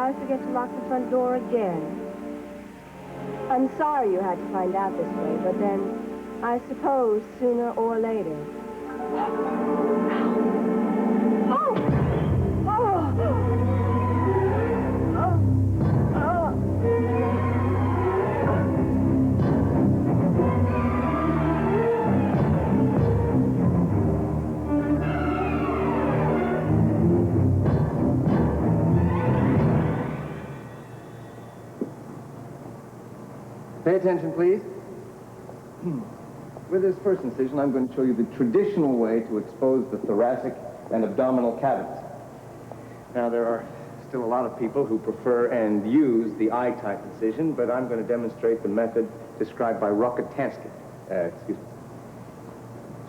I forget to lock the front door again. I'm sorry you had to find out this way, but then I suppose sooner or later. Oh! Oh! Pay attention, please. With this first incision, I'm going to show you the traditional way to expose the thoracic and abdominal cavities. Now, there are still a lot of people who prefer and use the I-type incision, but I'm going to demonstrate the method described by Rokitansky. Excuse me.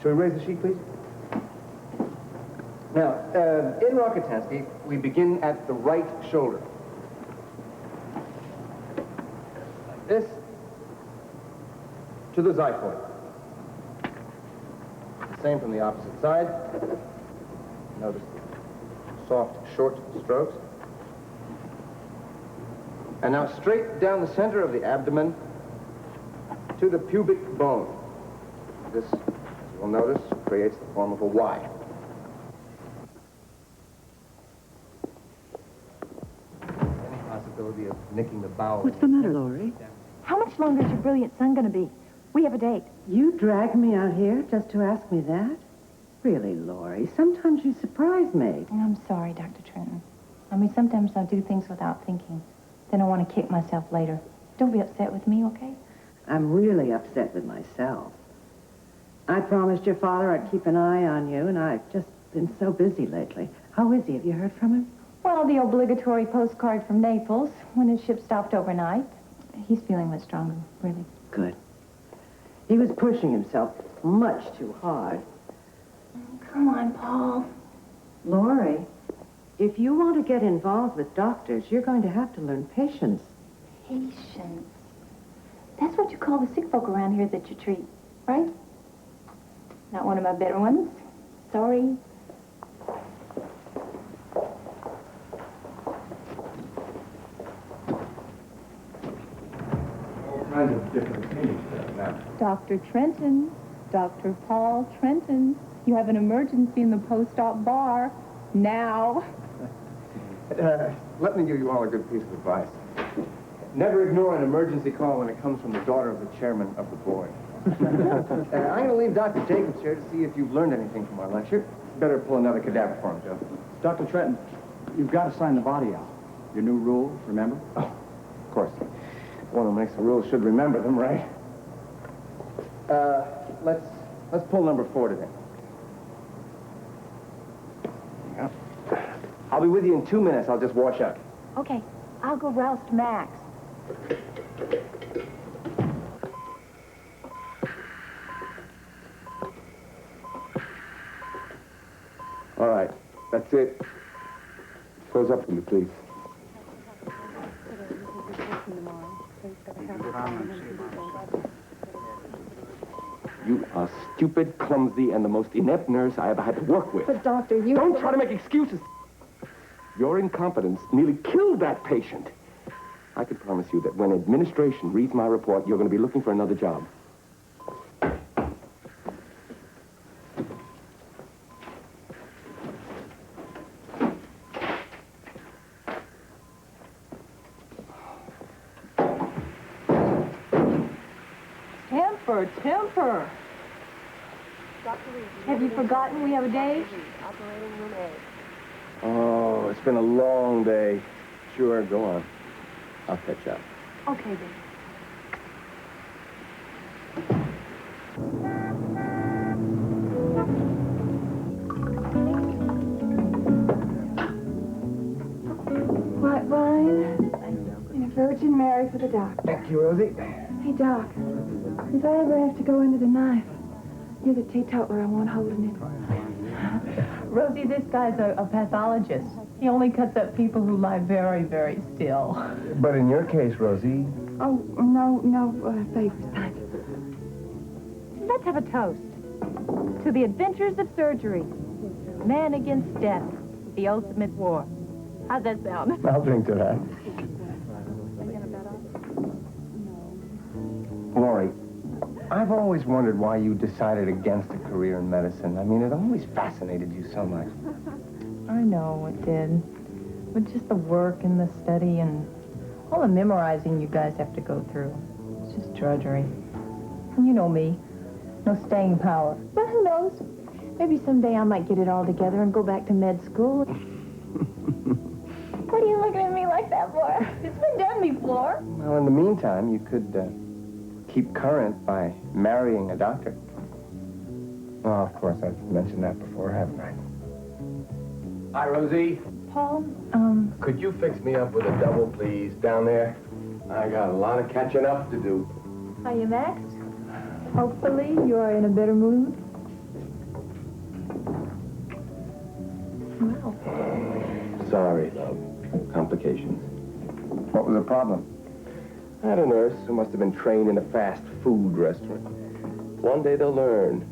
Shall we raise the sheet, please? Now, in Rokitansky, we begin at the right shoulder. Like this. To the xiphoid. The same from the opposite side. Notice the soft, short strokes. And now straight down the center of the abdomen to the pubic bone. This, as you'll notice, creates the form of a Y. Any possibility of nicking the bowel? What's the matter, Laurie? How much longer is your brilliant son going to be? We have a date. You dragged me out here just to ask me that? Really, Laurie, sometimes you surprise me. I'm sorry, Dr. Trenton. I mean, sometimes I do things without thinking. Then I want to kick myself later. Don't be upset with me, okay? I'm really upset with myself. I promised your father I'd keep an eye on you, and I've just been so busy lately. How is he? Have you heard from him? Well, the obligatory postcard from Naples when his ship stopped overnight. He's feeling much stronger, really. Good. He was pushing himself much too hard. Come on, Paul. Laurie, if you want to get involved with doctors, you're going to have to learn patience. Patience. That's what you call the sick folk around here that you treat, right? Not one of my better ones. Sorry. Kinds of different opinions now. Dr. Trenton, Dr. Paul Trenton, you have an emergency in the post-op bar now. Let me give you all a good piece of advice. Never ignore an emergency call when it comes from the daughter of the chairman of the board. I'm going to leave Dr. Jacobs here to see if you've learned anything from our lecture. Better pull another cadaver for him, Joe. Dr. Trenton, you've got to sign the body out. Your new rules, remember? Oh, of course. One who makes the rules should remember them, right? Let's pull number 4 today. Yep. I'll be with you in 2 minutes. I'll just wash up. Okay, I'll go roust Max. All right, that's it. Close up for me, please. You are stupid, clumsy, and the most inept nurse I ever had to work with. But, Doctor, you... Don't try to make excuses. Your incompetence nearly killed that patient. I can promise you that when administration reads my report, you're going to be looking for another job. Temper. Have you forgotten we have a date? Oh, it's been a long day. Sure, go on. I'll catch up. Okay, then. White wine and a Virgin Mary for the doctor. Thank you, Rosie. Hey, Doc, if I ever have to go into the knife, you're the teetotaler I want holding it. Rosie, this guy's a pathologist. He only cuts up people who lie very, very still. But in your case, Rosie... Oh, no favors, thanks. Let's have a toast to the adventures of surgery. Man against death, the ultimate war. How's that sound? I'll drink to that. Lori, I've always wondered why you decided against a career in medicine. I mean, it always fascinated you so much. I know it did. But just the work and the study and all the memorizing you guys have to go through. It's just drudgery. And you know me. No staying power. But who knows? Maybe someday I might get it all together and go back to med school. What are you looking at me like that for? It's been done before. Well, in the meantime, you could keep current by marrying a doctor. Oh, of course, I've mentioned that before, haven't I? Hi, Rosie. Paul, Could you fix me up with a double, please, down there? I got a lot of catching up to do. hiya, Max. Hopefully you are in a better mood. Well, Sorry, love. Complications. What was the problem? I had a nurse who must have been trained in a fast food restaurant. One day they'll learn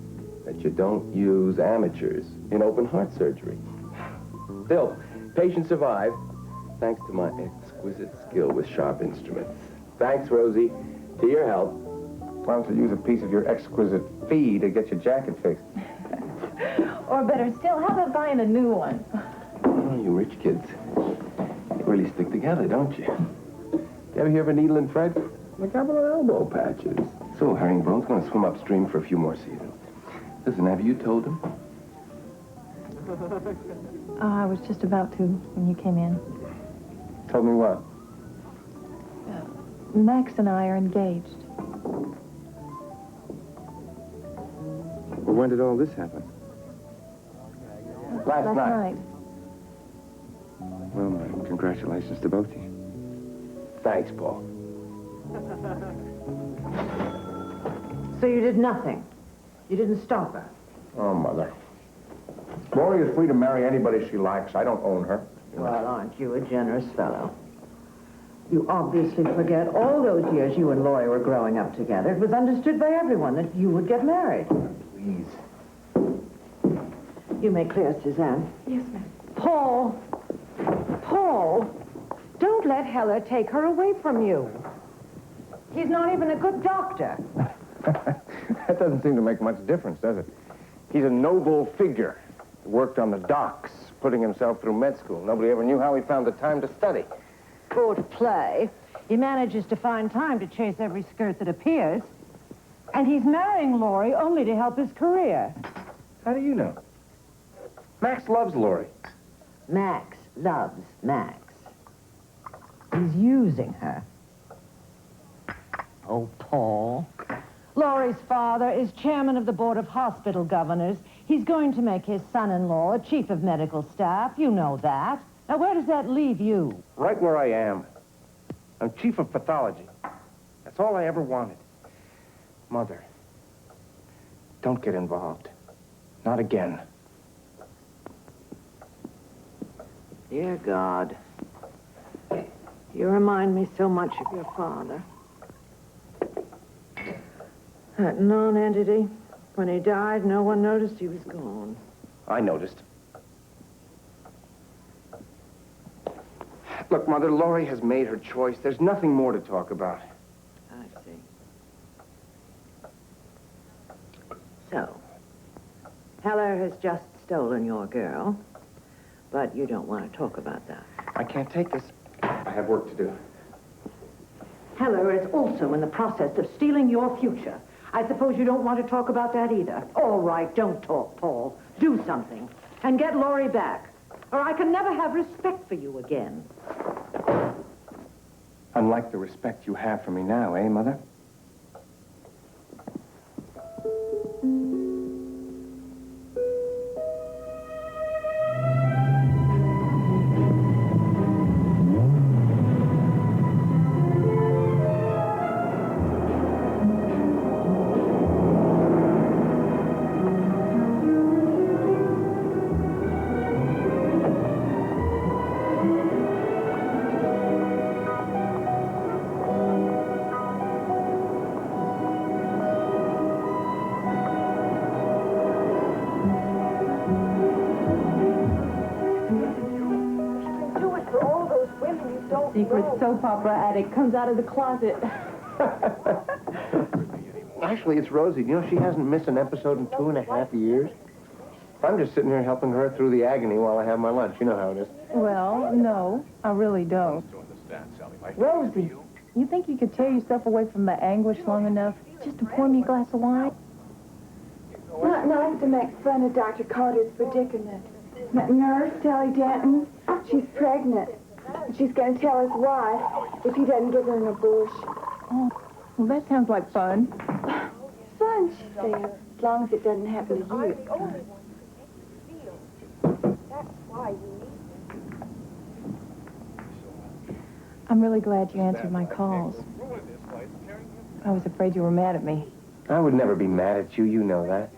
that you don't use amateurs in open heart surgery. Still, patient survived, thanks to my exquisite skill with sharp instruments. Thanks, Rosie, to your help. Why don't you use a piece of your exquisite fee to get your jacket fixed? or better still, how about buying a new one? Oh, you rich kids. You really stick together, don't you? You ever hear of a needle and thread? Look up on elbow patches. So, Herringbone's going to swim upstream for a few more seasons. Listen, have you told him? I was just about to when you came in. Told me what? Max and I are engaged. Well, when did all this happen? Last night. Well, my congratulations to both of you. Thanks, Paul. So you did nothing? You didn't stop her? Oh, Mother. Lori is free to marry anybody she likes. I don't own her. Well, aren't you a generous fellow? You obviously forget all those years you and Lori were growing up together. It was understood by everyone that you would get married. Please. You may clear, Suzanne. Yes, ma'am. Paul! Paul! Don't let Heller take her away from you. He's not even a good doctor. That doesn't seem to make much difference, does it? He's a noble figure. He worked on the docks, putting himself through med school. Nobody ever knew how he found the time to study. Good play. He manages to find time to chase every skirt that appears. And he's marrying Lori only to help his career. How do you know? Max loves Lori. Max loves Max. He's using her. Oh, Paul. Laurie's father is chairman of the board of hospital governors. He's going to make his son-in-law a chief of medical staff. You know that. Now, where does that leave you? Right where I am. I'm chief of pathology. That's all I ever wanted. Mother, don't get involved. Not again. Dear God, you remind me so much of your father. That non-entity, when he died, no one noticed he was gone. I noticed. Look, Mother, Lori has made her choice. There's nothing more to talk about. I see. So, Heller has just stolen your girl, but you don't want to talk about that. I can't take this. I have work to do. Heller is also in the process of stealing your future. I suppose you don't want to talk about that either. All right, don't talk, Paul. Do something. And get Lori back. Or I can never have respect for you again. Unlike the respect you have for me now, eh, Mother? soap opera addict comes out of the closet. Actually, it's Rosie. You know, she hasn't missed an episode in 2.5 years. I'm just sitting here helping her through the agony while I have my lunch. You know how it is. Well, no, I really don't. Rosie, you think you could tear yourself away from the anguish long enough just to pour me a glass of wine? Not nice to make fun of Dr. Carter's predicament. That nurse, Sally Denton, she's pregnant. She's going to tell his wife if he doesn't give her an abortion. Oh, well, that sounds like fun. Fun, she says, as long as it doesn't happen to you. I'm really glad you answered my calls. I was afraid you were mad at me. I would never be mad at you. You know that.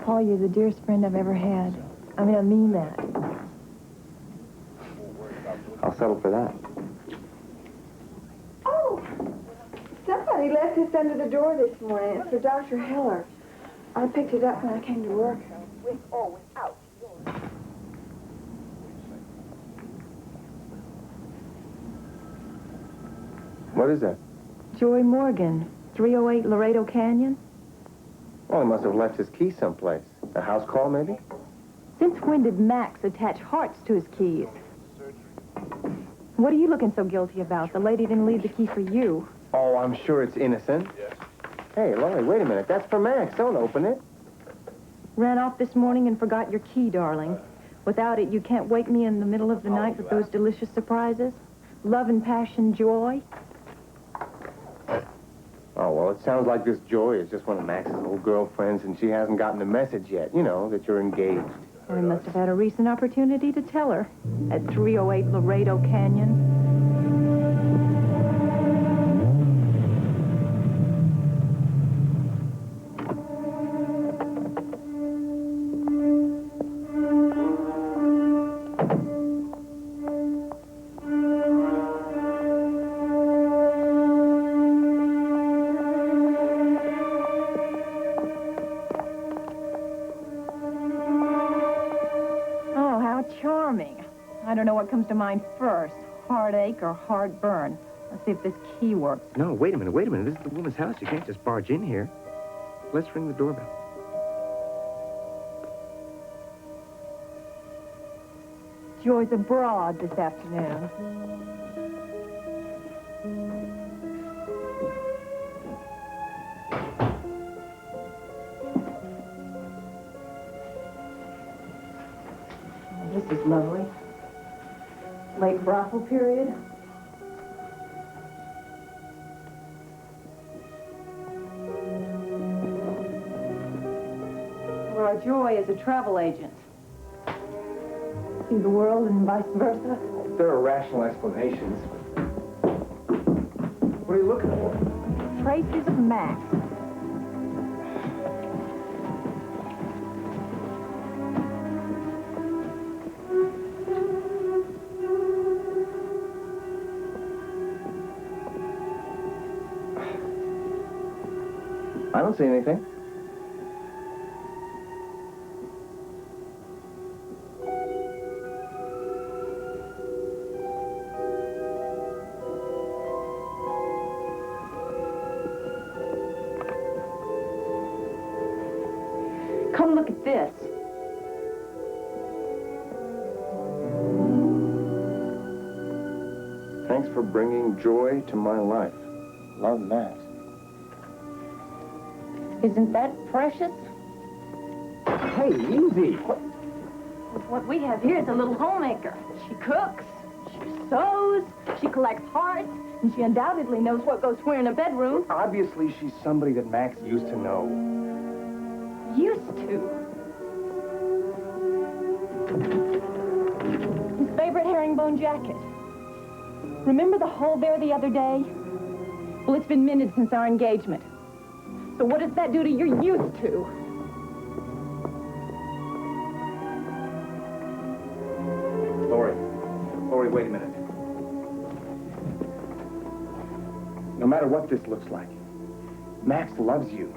Paul, you're the dearest friend I've ever had. I mean that. I'll settle for that. Oh, somebody left this under the door this morning. It's for Dr. Heller. I picked it up when I came to work. What is that? Joy Morgan, 308 Laredo Canyon. Well, he must have left his key someplace. A house call, maybe? Since when did Max attach hearts to his keys? What are you looking so guilty about? The lady didn't leave the key for you. Oh, I'm sure it's innocent. Hey, Laurie, wait a minute. That's for Max. Don't open it. Ran off this morning and forgot your key, darling. Without it, you can't wake me in the middle of the night with those delicious surprises. Love and passion, joy. Oh, well, it sounds like this Joy is just one of Max's old girlfriends, and she hasn't gotten the message yet, you know, that you're engaged. Well, he must have had a recent opportunity to tell her. At 308 Laredo Canyon. Charming. I don't know what comes to mind first, heartache or heartburn. Let's see if this key works. No, wait a minute. This is the woman's house. You can't just barge in here. Let's ring the doorbell. Joy's abroad this afternoon. This is lovely. Late brothel period. Well, our Joy is a travel agent. See the world and vice versa. There are rational explanations. What are you looking for? Traces of Max. I don't see anything. Come look at this. Thanks for bringing joy to my life. Love, Max. Isn't that precious? Hey, easy. What we have here is a little homemaker. She cooks, she sews, she collects hearts, and she undoubtedly knows what goes where in a bedroom. Obviously, she's somebody that Max used to know. Used to. His favorite herringbone jacket. Remember the hole there the other day? Well, it's been mended since our engagement. So what does that do to your used to? Laurie, wait a minute. No matter what this looks like, Max loves you.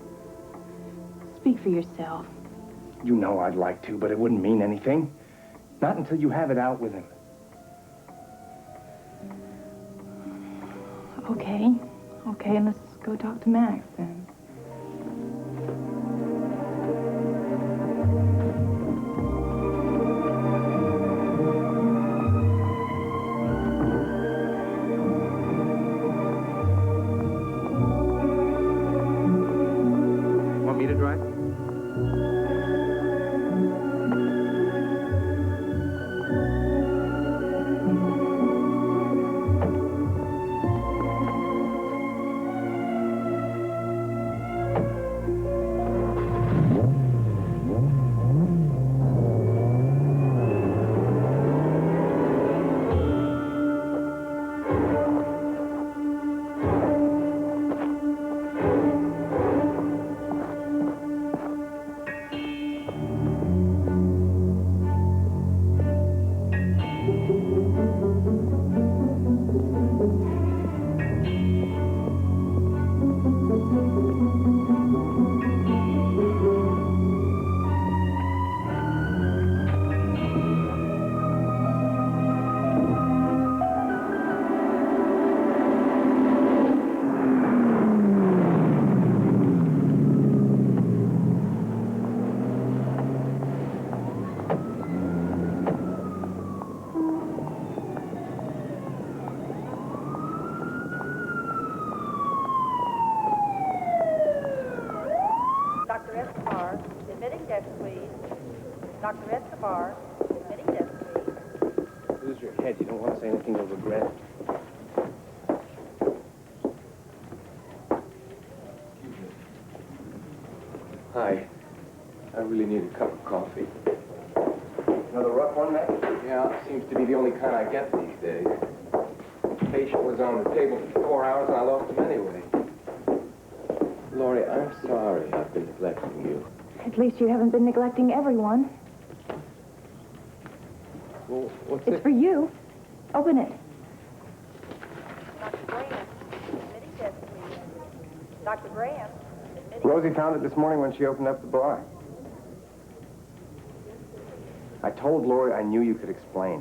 Speak for yourself. You know I'd like to, but it wouldn't mean anything. Not until you have it out with him. Okay. Okay, let's go talk to Max then. Want me to drive? Dr. Escobar, admitting desk, please. Dr. Escobar, admitting desk, please. Lose your head. You don't want to say anything you'll regret. Hi. I really need a cup of coffee. Another rough one, Mac? Yeah, seems to be the only kind I get these days. The patient was on the table for 4 hours and I lost him anyway. Laurie, I'm sorry I've been neglecting you. At least you haven't been neglecting everyone. Well, what's It's it? for you. Open it. Dr. Graham, admitting desk, please. Dr. Graham, admitting... Rosie found it this morning when she opened up the bar. I told Laurie I knew you could explain.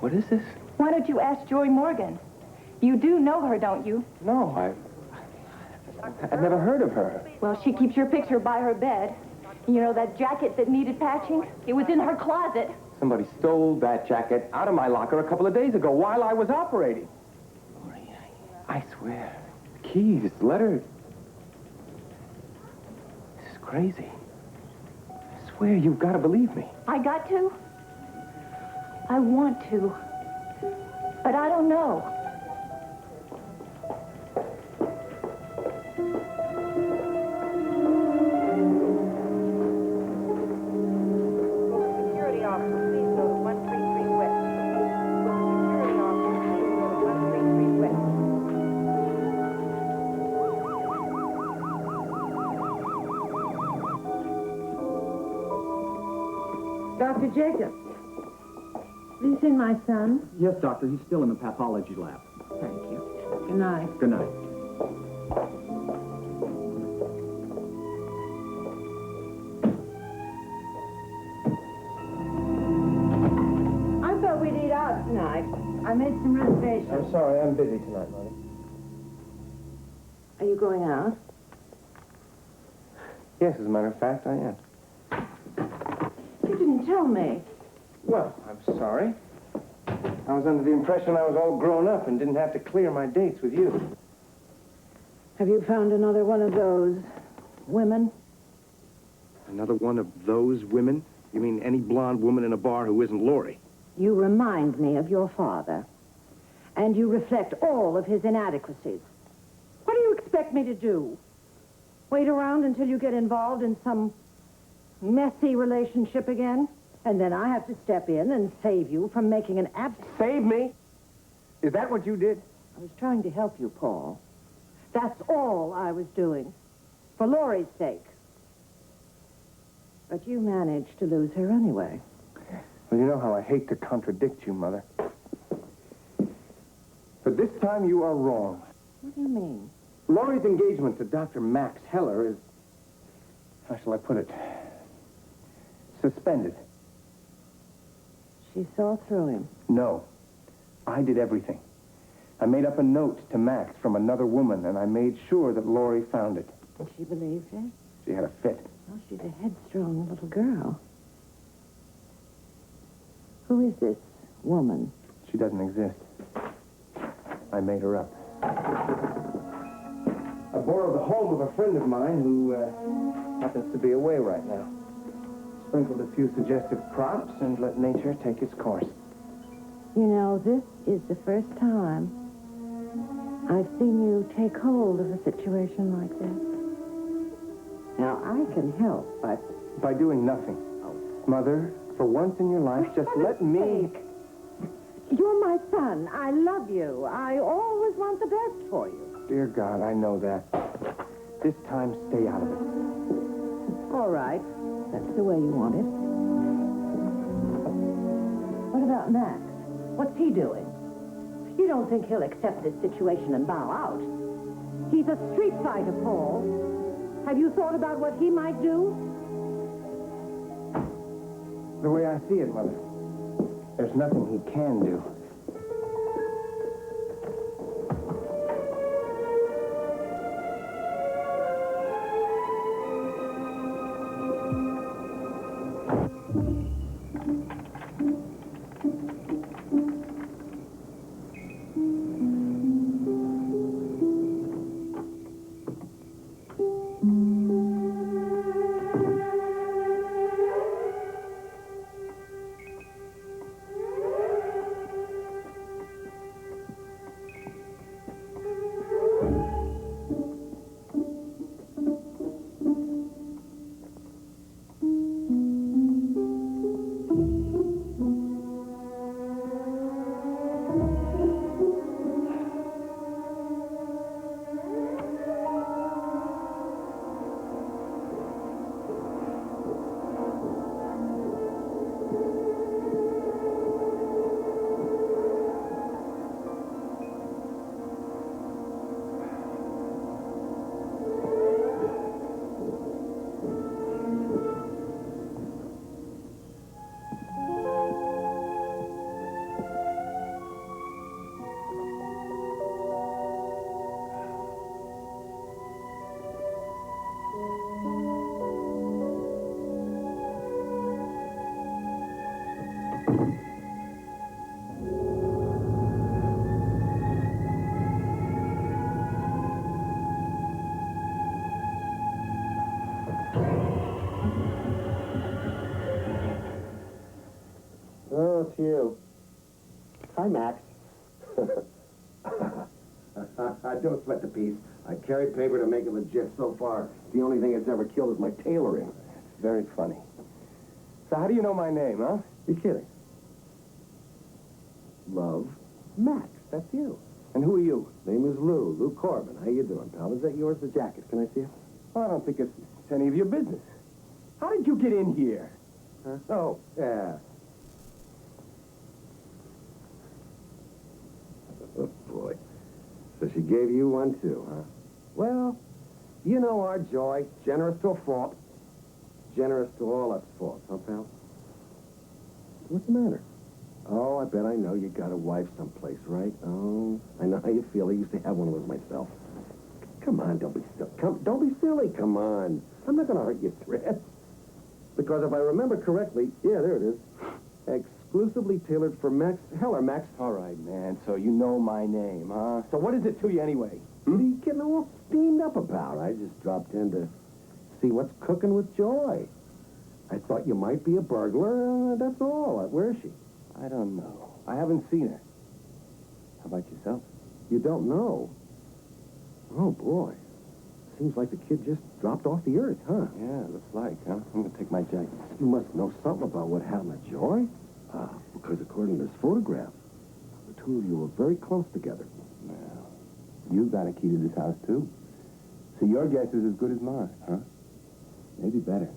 What is this? Why don't you ask Joy Morgan? You do know her, don't you? No, I've never heard of her. Well, she keeps your picture by her bed. You know that jacket that needed patching? It was in her closet. Somebody stole that jacket out of my locker a couple of days ago while I was operating. Laurie, I swear. Keys, letters. This is crazy. I swear, you've got to believe me. I got to? I want to. But I don't know. Security officer, please go to 133 West. Security officer, please go to 133 West. Dr. Jacobs, have you seen my son? Yes, doctor. He's still in the pathology lab. Thank you. Good night. Good night. I thought we'd eat out tonight. I made some reservations. I'm sorry, I'm busy tonight, Marty. Are you going out? Yes, as a matter of fact, I am. You didn't tell me. Well, I'm sorry. I was under the impression I was all grown up and didn't have to clear my dates with you. Have you found another one of those women? Another one of those women? You mean any blonde woman in a bar who isn't Laurie? You remind me of your father. And you reflect all of his inadequacies. What do you expect me to do? Wait around until you get involved in some messy relationship again? And then I have to step in and save you from making an Save me? Is that what you did? I was trying to help you, Paul. That's all I was doing. For Laurie's sake. But you managed to lose her anyway. Well, you know how I hate to contradict you, Mother. But this time you are wrong. What do you mean? Laurie's engagement to Dr. Max Heller is, how shall I put it, suspended. She saw through him. No. I did everything. I made up a note to Max from another woman, and I made sure that Lori found it. And she believed it? She had a fit. Oh, she's a headstrong little girl. Who is this woman? She doesn't exist. I made her up. I borrowed the home of a friend of mine who happens to be away right now. Sprinkled a few suggestive props and let nature take its course. You know, this is the first time I've seen you take hold of a situation like this. Now, I can help, but... By doing nothing. Mother, for once in your life, just let me... You're my son. I love you. I always want the best for you. Dear God, I know that. This time, stay out of it. All right. That's the way you want it. What about Max? What's he doing? You don't think he'll accept this situation and bow out? He's a street fighter, Paul. Have you thought about what he might do? The way I see it, Mother, there's nothing he can do. Oh, it's you. Hi, Max. Don't sweat the piece. I carried paper to make it legit so far. The only thing it's ever killed is my tailoring. Very funny. So how do you know my name, huh? You kidding? Love, Max. That's you. And who are you? Name is Lou Corbin. How you doing, pal? Is that yours, the jacket? Can I see it? Well, I don't think it's any of your business. How did you get in here? Huh? Oh, yeah. Oh, boy. So she gave you one, too, huh? Well, you know our joy. Generous to a fault. Generous to all us faults, huh, pal? What's the matter? Oh, I bet I know you got a wife someplace, right? Oh, I know how you feel. I used to have one of those myself. Come on, don't be silly. Don't be silly. Come on. I'm not going to hurt your thread. Because if I remember correctly, yeah, there it is. Exclusively tailored for Max. Heller, Max. All right, man, so you know my name, huh? So what is it to you anyway? What are you getting all steamed up about? I just dropped in to see what's cooking with Joy. I thought you might be a burglar. That's all. Where is she? I don't know. I haven't seen her. How about yourself? You don't know? Oh, boy. Seems like the kid just dropped off the earth, huh? Yeah, looks like, huh? I'm gonna take my jacket. You must know something about what happened to Joy. Because according to this photograph, the two of you were very close together. Well, you got a key to this house, too. So your guess is as good as mine, huh? Maybe better.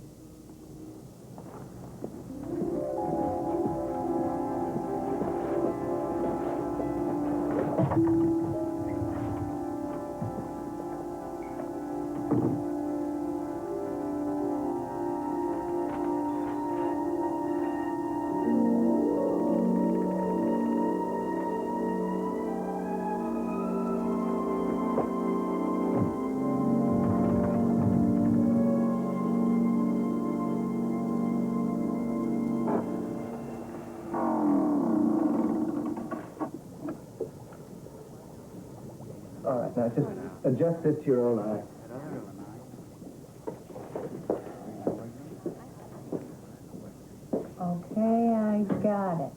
All right, now just adjust this to your own eye. Okay, I got it.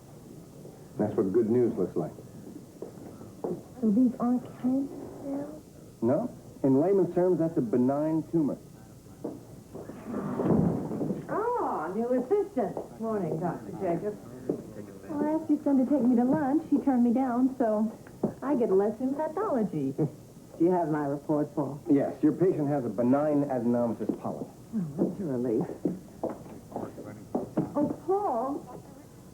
That's what good news looks like. So these aren't cancer cells? No. In layman's terms, that's a benign tumor. Oh, new assistant. Morning, Dr. Jacobs. Well, I asked your son to take me to lunch. He turned me down, so I get a lesson in pathology. Do you have my report, Paul? Yes, your patient has a benign adenomatous polyp. Oh, that's a relief. Oh, Paul,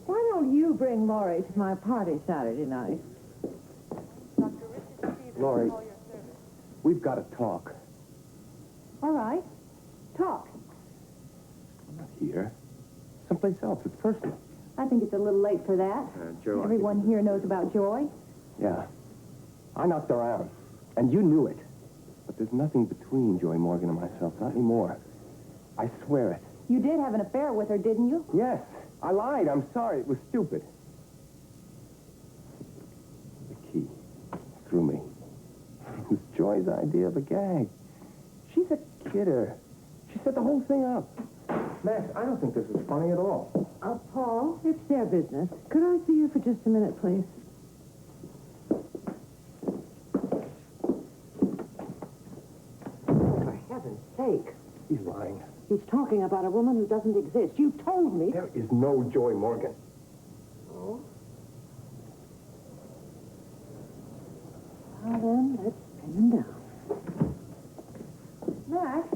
why don't you bring Laurie to my party Saturday night? Laurie, we've got to talk. All right. Talk. Not here. Someplace else. It's personal. I think it's a little late for that. Joe. Everyone here knows about Joy. Yeah. I knocked around. And you knew it. But there's nothing between Joy Morgan and myself. Not anymore. I swear it. You did have an affair with her, didn't you? Yes. I lied. I'm sorry. It was stupid. The key. Through me. It was Joy's idea of a gag. She's a kidder. She set the whole thing up. Max, I don't think this is funny at all. Paul, it's their business. Could I see you for just a minute, please? For heaven's sake. He's lying. He's talking about a woman who doesn't exist. You told me. There is no Joy Morgan. Oh? Well, then, let's pin him down. Max?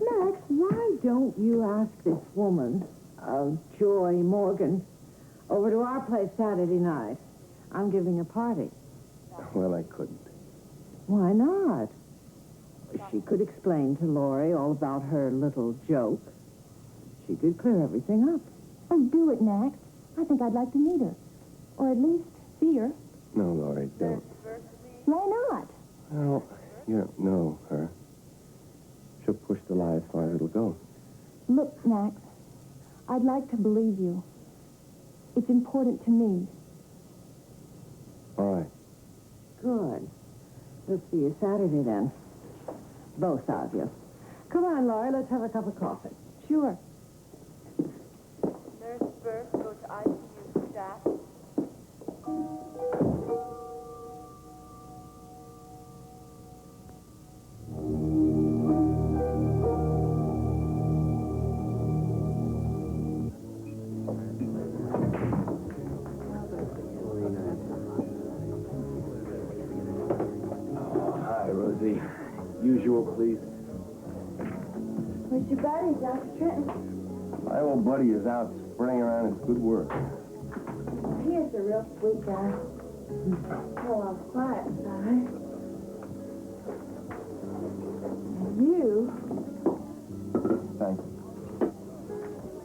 Max, why don't you ask this woman, Joy Morgan, over to our place Saturday night? I'm giving a party. Well, I couldn't. Why not? She could explain to Laurie all about her little joke. She could clear everything up. Oh, do it, Max. I think I'd like to meet her. Or at least see her. No, Laurie, don't. Why not? Well, you don't know her. She'll push the lie as far as it'll go. Look, Max, I'd like to believe you. It's important to me. All right. Good. We'll see you Saturday, then. Both of you. Come on, Laurie, let's have a cup of coffee. Sure. Nurse Burke, go to ICU staff. Hi, Rosie. Usual, please. Where's your buddy, Dr. Trenton? My old buddy is out spreading around his good work. He is a real sweet guy. Oh, I'm quiet side. And you, Thanks.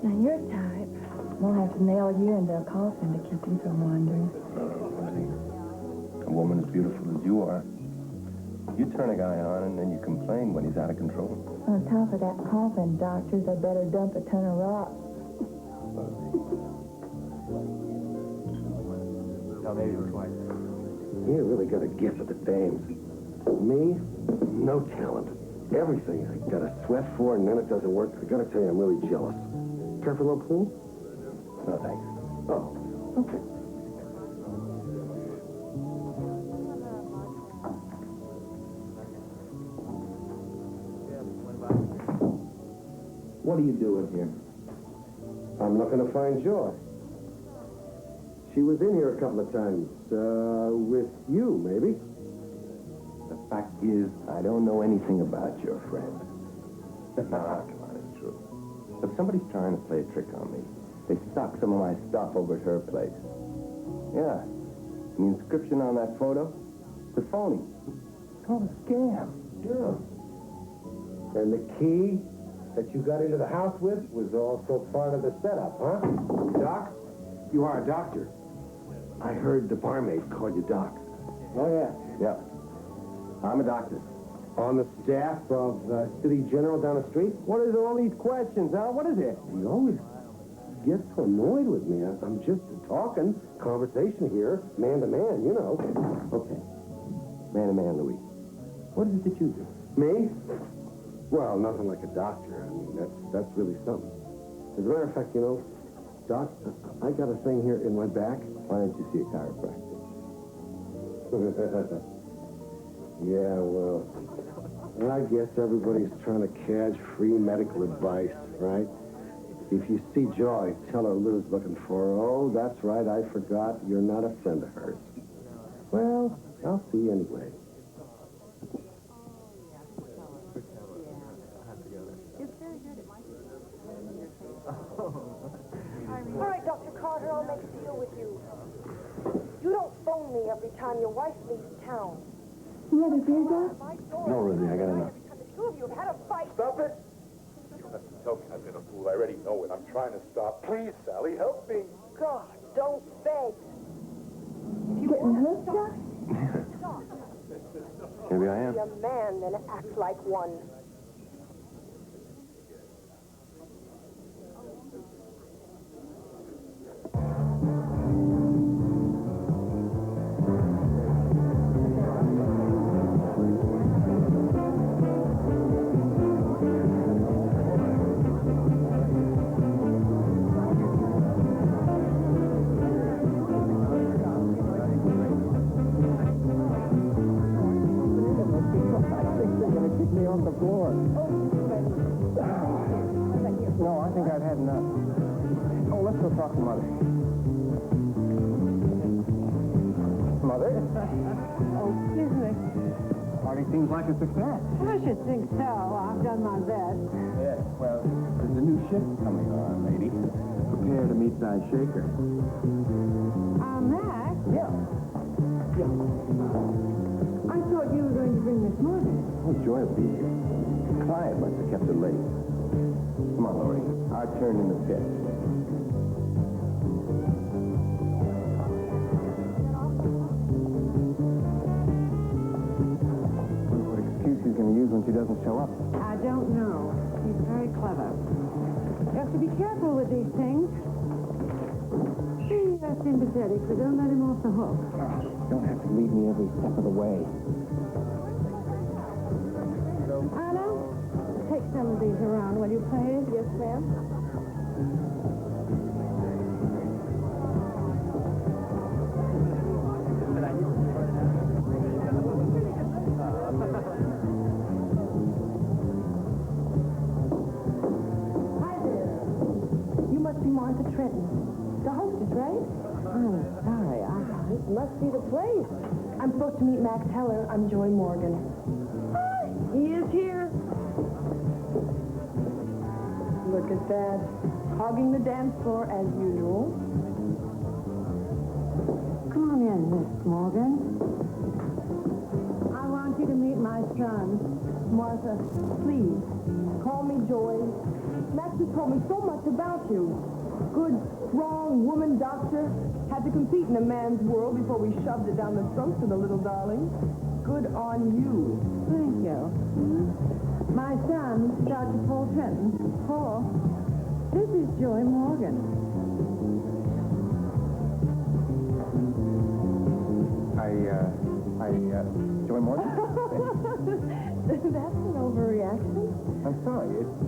now your type, we'll have to nail you into a coffin to keep you from wandering. Rosie, a woman as beautiful as you are, you turn a guy on and then you complain when he's out of control. On top of that coffin, doctors, they better dump a ton of rocks. No, maybe twice. You really got a gift for the dames. Me, no talent. Everything I got to sweat for, and then it doesn't work. I got to tell you, I'm really jealous. Care for a little pool? No, thanks. Oh, okay. What are you doing here? I'm looking to find Joy. She was in here a couple of times. With you, maybe? The fact is, I don't know anything about your friend. Nah, come on, it's true. If somebody's trying to play a trick on me, they stuck some of my stuff over at her place. Yeah. And the inscription on that photo? It's a phony. It's called a scam. Yeah. And the key that you got into the house with was also part of the setup, huh? Doc, you are a doctor. I heard the barmaid call you Doc. Oh, yeah. Yeah. I'm a doctor. On the staff of City General down the street? What is all these questions, huh? What is it? You always get so annoyed with me. I'm just talking, conversation here, man to man, you know. Okay. Man to man, Louis. What is it that you do? Me? Well, nothing like a doctor. I mean, that's really something. As a matter of fact, you know, Doc, I got a thing here in my back. Why don't you see a chiropractor? Yeah, well, I guess everybody's trying to catch free medical advice, right? If you see Joy, tell her Lou's looking for her. Oh, that's right, I forgot. You're not a friend of hers. Well, I'll see you anyway. All right, Dr. Carter, I'll make a deal with you. You don't phone me every time your wife leaves town. Another beer, Doc? No, Rosie, I got enough. The two of you have had a fight. Stop it! You don't have to tell me I've been a fool. I already know it. I'm trying to stop. Please, Sally, help me. God, don't beg. Getting hooked, Doc? Maybe I am. Be a man, then act like one. No, I think I've had enough. Oh, let's go talk to Mother. Mother? Oh, excuse me. Party seems like a success. I should think so. I've done my best. Yes, well, there's a new shift coming on, lady. Prepare to meet thy shaker. Max? Yeah. I thought you were going to bring Miss Morgan. Oh, Joy will be here. Client must have kept her late. Come on, Lori. Our turn in the pit. What excuse he's going to use when she doesn't show up? I don't know. He's very clever. You have to be careful with these things. Be sympathetic, but don't let him off the hook. Don't have to lead me every step of the way. Anna, take some of these around, will you, please? Yes, ma'am. Hi there. You must be Martha Trenton. The hostess, right? I'm sorry. This must be the place. I'm supposed to meet Max Heller. I'm Joy Morgan. Hi. He is here. Look at that. Hogging the dance floor as usual. Come on in, Miss Morgan. I want you to meet my son. Martha, please, call me Joy. Max has told me so much about you. Good, strong woman doctor. Had to compete in a man's world before we shoved it down the throats of the little darling. Good on you. Thank you. My son, Dr. Paul Trenton. Paul, this is Joy Morgan. Joy Morgan? That's an overreaction. I'm sorry, it's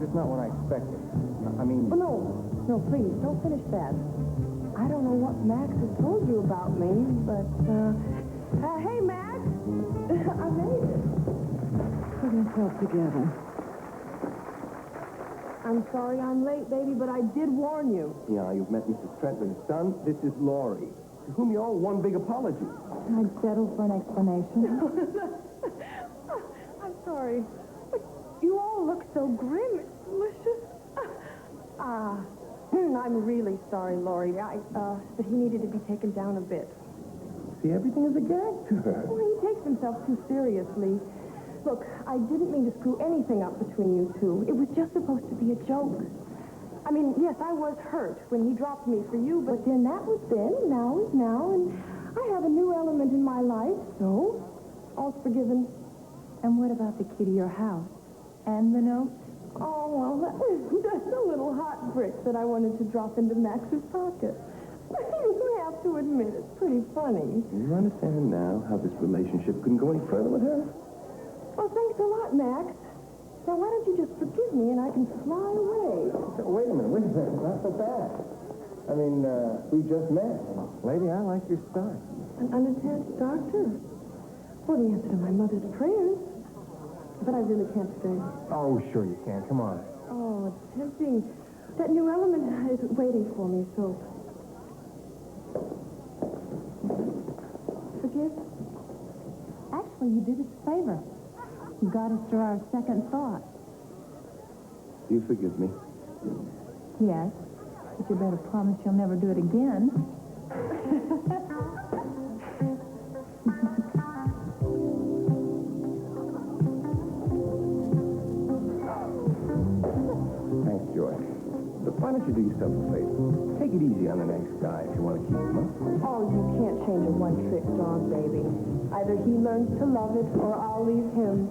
just not what I expected. I mean... Oh, no, please, don't finish that. I don't know what Max has told you about me, but, hey, Max! I made it. Put myself together. I'm sorry I'm late, baby, but I did warn you. Yeah, you've met Mrs. Trenton. Son, this is Lori, to whom you owe one big apology. I'd settle for an explanation. I'm sorry. But you all look so grim. It's delicious. I'm really sorry, Lori. But he needed to be taken down a bit. See, everything is a gag to her. Well, he takes himself too seriously. Look, I didn't mean to screw anything up between you two. It was just supposed to be a joke. I mean, yes, I was hurt when he dropped me for you, but then that was then, now is now, and I have a new element in my life, so all's forgiven. And what about the key to your house? And the note? Oh, well, that was just a little hot brick that I wanted to drop into Max's pocket. You have to admit it's pretty funny. Do you understand now how this relationship couldn't go any further with her? Well, thanks a lot, Max. Now, why don't you just forgive me and I can fly away? Wait a minute. Not so bad. I mean, we just met. Lady, I like your style. An unattached doctor. Well, the answer to my mother's prayers. But I really can't stay. Oh, sure you can. Come on. Oh, it's tempting. That new element isn't waiting for me, so... Forgive? Actually, you did us a favor. You got us through our second thought. Do you forgive me? Yes, but you better promise you'll never do it again. Thanks, Joy. But why don't you do yourself a favor? Take it easy on the next guy if you want to keep him up. Oh, you can't change a one-trick dog, baby. Either he learns to love it or I'll leave him.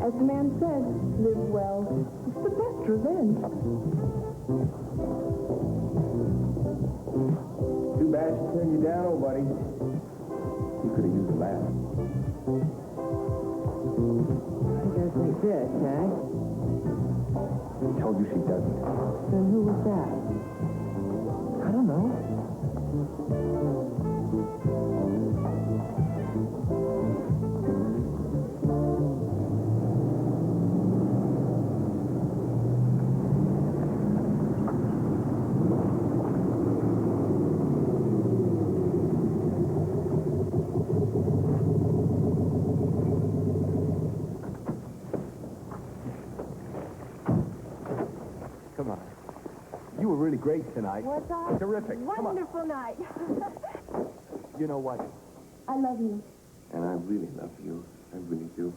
As the man said, live well. It's the best revenge. Too bad she turned you down, old buddy. You could have used a laugh. You guys think this, eh? Told you she doesn't. Then who was that? I don't know. Come on. You were really great tonight. Was I? Terrific. Come on. Wonderful night. You know what? I love you. And I really love you. I really do.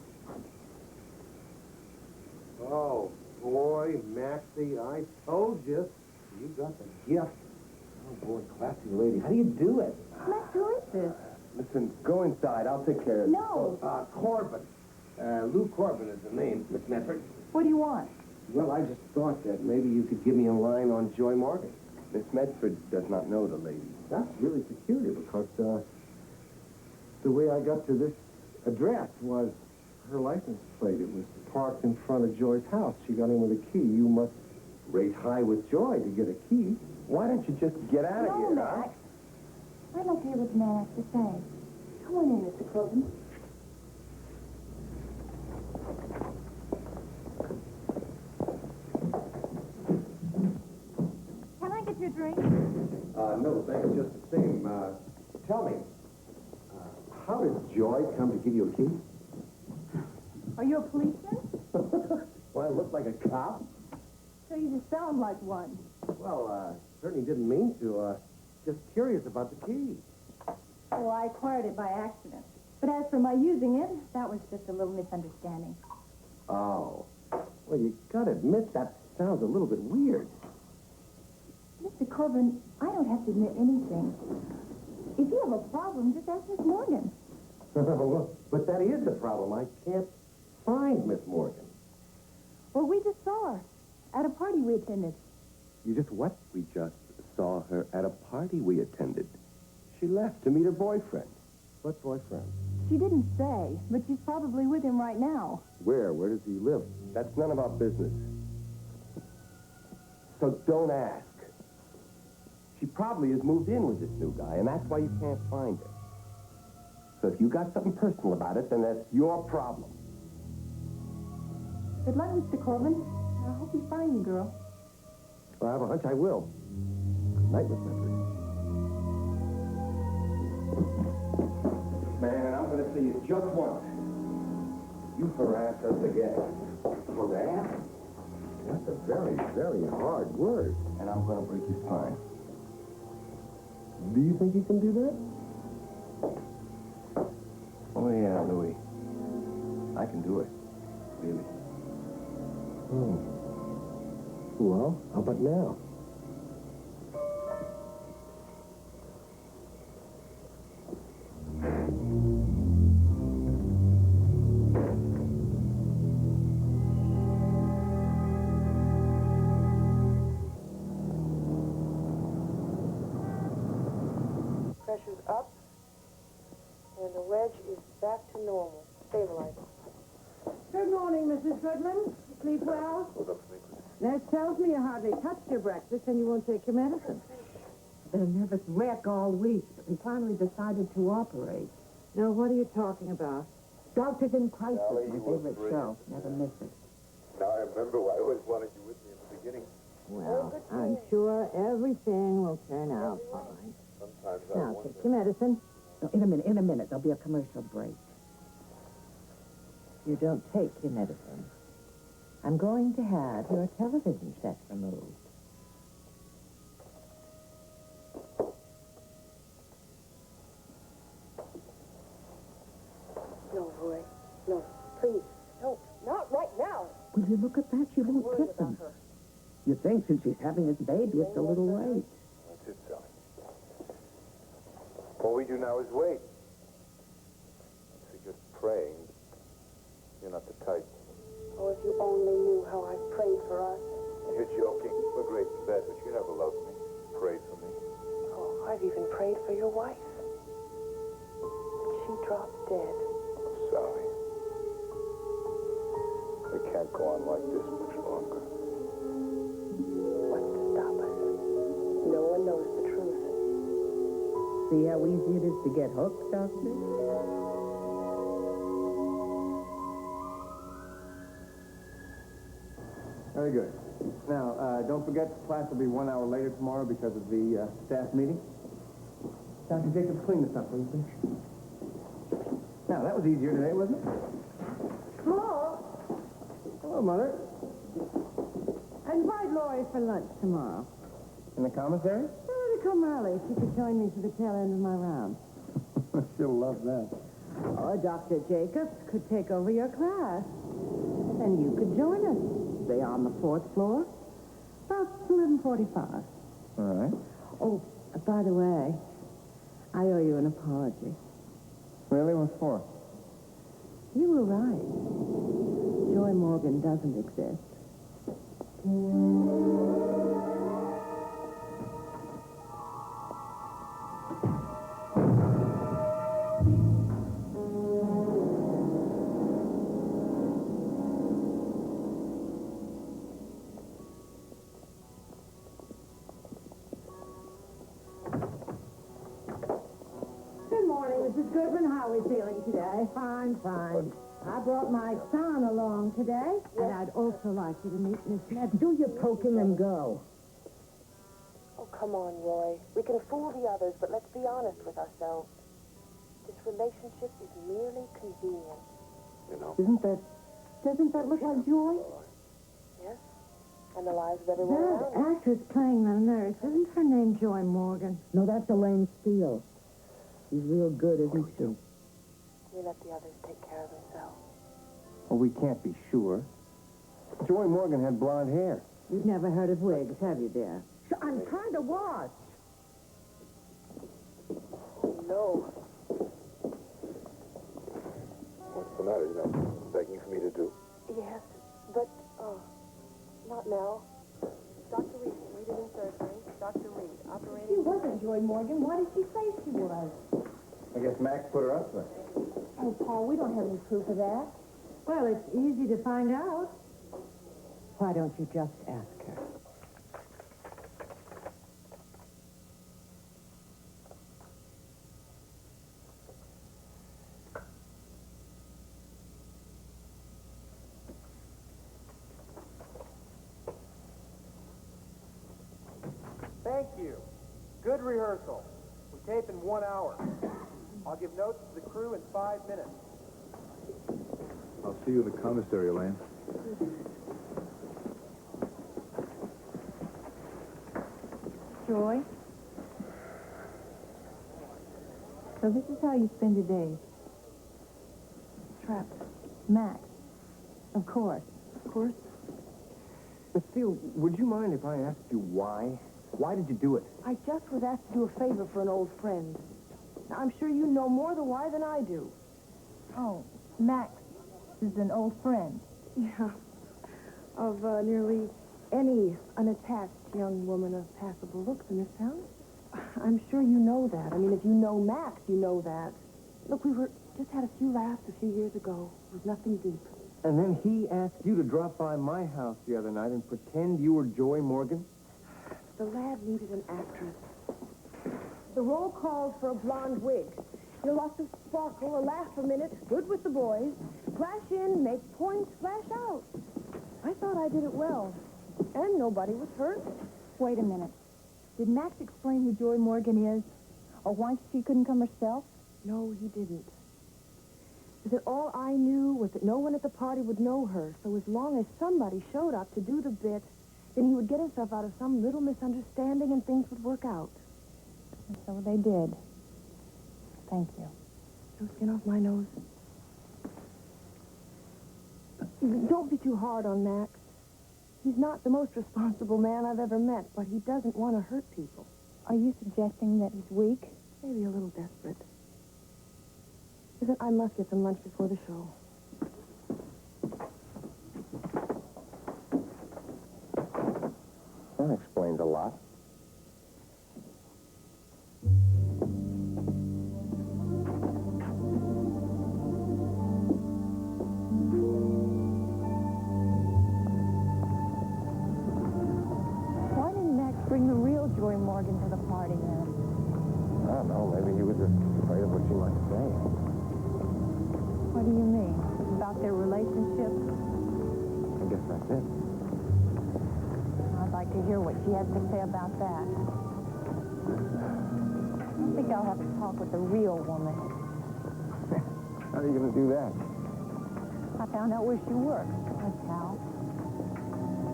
Oh, boy, Maxie, I told you. You got the gift. Oh, boy, classy lady. How do you do it? Max, who is this? Listen, go inside. I'll take care of it. No. Corbin. Lou Corbin is the name, Miss Medford. What do you want? Well, I just thought that maybe you could give me a line on Joy Morgan. Miss Medford does not know the lady. That's really peculiar because the way I got to this address was her license plate. It was parked in front of Joy's house. She got in with a key. You must rate high with Joy to get a key. Why don't you just get out of No, here, Max. I'd like to hear what the man has to say. Come on in, Mr. Corbin. Can I get you a drink? No, thanks, just the same. Tell me, how did Joy come to give you a key? Are you a policeman? Well, I look like a cop. So you just sound like one. Well, certainly didn't mean to. Just curious about the key. Oh, I acquired it by accident. But as for my using it, that was just a little misunderstanding. Oh. Well, you gotta admit that sounds a little bit weird. Mr. Corbin, I don't have to admit anything. If you have a problem, just ask Miss Morgan. But that is the problem. I can't find Miss Morgan. Well, we just saw her at a party we attended. You just what? We just saw her at a party we attended. She left to meet her boyfriend. What boyfriend? She didn't say, but she's probably with him right now. Where? Where does he live? That's none of our business. So don't ask. She probably has moved in with this new guy, and that's why you can't find her. So if you got something personal about it, then that's your problem. Good luck, Mr. Corbin. I hope you find your girl. Well, I have a hunch I will. Good night, Miss Medford. Man, I'm going to see you just once. You harass us again. Harass? That's a very, very hard word. And I'm going to break your spine. Do you think you can do that? Oh, yeah, Louis. I can do it. Really. Oh. Well, how about now? back to normal. Stabilizing. Good morning, Mrs. Goodman. Sleep well? Nurse tells me you hardly touched your breakfast and you won't take your medicine. Been a nervous wreck all week, but we finally decided to operate. Now, what are you talking about? Doctors in Crisis, Sally, my you were favorite brilliant. show. Never miss it. Now I remember why I always wanted you with me in the beginning. Well, I'm sure everything will turn out fine. Sometimes I Now, wonder. take your medicine. No, in a minute. There'll be a commercial break. You don't take your medicine. I'm going to have your television set removed. No, Roy. No, please. No, not right now. Will you look at that? She won't Worry kiss about him. her. You think since she's having this baby, it's a little late. That's it, Sally. All we do now is wait. If you're just praying, you're not the type. Oh, if you only knew how I prayed for us. You're joking. We're great in bed, but you never loved me. Prayed for me. Oh, I've even prayed for your wife. And she dropped dead. Sally. We can't go on like this much longer. What's to stop us? No one knows the truth. See how easy it is to get hooked, Doctor? Very good. Now, don't forget, class will be 1 hour later tomorrow because of the staff meeting. Dr. Jacobs, clean this up, will you, please? Now, that was easier today, wasn't it? Paul, Hello, Mother. invite Lori for lunch tomorrow. In the commissary? Oh, to come early. She could join me for the tail end of my round. She'll love that. Or Dr. Jacobs could take over your class. And you could join us. They are on the 4th floor. About 11:45. All right. Oh, by the way, I owe you an apology. Really? What for? You were right. Joy Morgan doesn't exist. Good morning, Mrs. Goodman. How are we feeling today? Fine, fine. I brought my son along today, and I'd also like you to meet Miss Ned. Do your poking and go. Oh, come on, Roy. We can fool the others, but let's be honest with ourselves. This relationship is merely convenient. You know? Doesn't that look like Joy? Yes? And the lives of everyone That around us. actress playing the nurse, isn't her name Joy Morgan? No, that's Elaine Steele. She's real good, isn't she? We let the others take care of themselves. Well, we can't be sure. Joy Morgan had blonde hair. You've never heard of wigs, have you, dear? I'm trying to watch. Oh, no. What's the matter? You know, begging for me to do. Yes, but, not now. Dr. Reed, waited in surgery. Dr. Reed, operating. She wasn't Joy Morgan. Why did she say she was? I guess Max put her up to it. Oh, Paul, we don't have any proof of that. Well, it's easy to find out. Why don't you just ask her? Thank you. Good rehearsal. We tape in 1 hour. I'll give notes to the crew in 5 minutes. I'll see you in the commissary, Elaine. Joy? So this is how you spend your days. Trapped. Max. Of course. Of course. But Steele, would you mind if I asked you why? Why did you do it? I just was asked to do a favor for an old friend. Now, I'm sure you know more the why than I do. Oh, Max is an old friend. Yeah. Of nearly any unattached young woman of passable looks in this town. I'm sure you know that. I mean, if you know Max, you know that. Look, we were Just had a few laughs a few years ago. It was nothing deep. And then he asked you to drop by my house the other night and pretend you were Joy Morgan? The lad needed an actress. The roll called for a blonde wig. Lots of sparkle, a laugh a minute, good with the boys. Flash in, make points, flash out. I thought I did it well. And nobody was hurt. Wait a minute. Did Max explain who Joy Morgan is? Or why she couldn't come herself? No, he didn't. He said all I knew was that no one at the party would know her, so as long as somebody showed up to do the bit, then he would get himself out of some little misunderstanding and things would work out. And so they did. Thank you. No skin off my nose. Don't be too hard on Max. He's not the most responsible man I've ever met, but he doesn't want to hurt people. Are you suggesting that he's weak? Maybe a little desperate. Listen, I must get some lunch before the show. That explains a lot. Why didn't Max bring the real Joy Morgan to the party then? I don't know. Maybe he was just afraid of what she might say. What do you mean? About their relationship? I guess that's it. I'd like to hear what she has to say about that. I think I'll have to talk with the real woman. How are you going to do that? I found out where she works. That's how.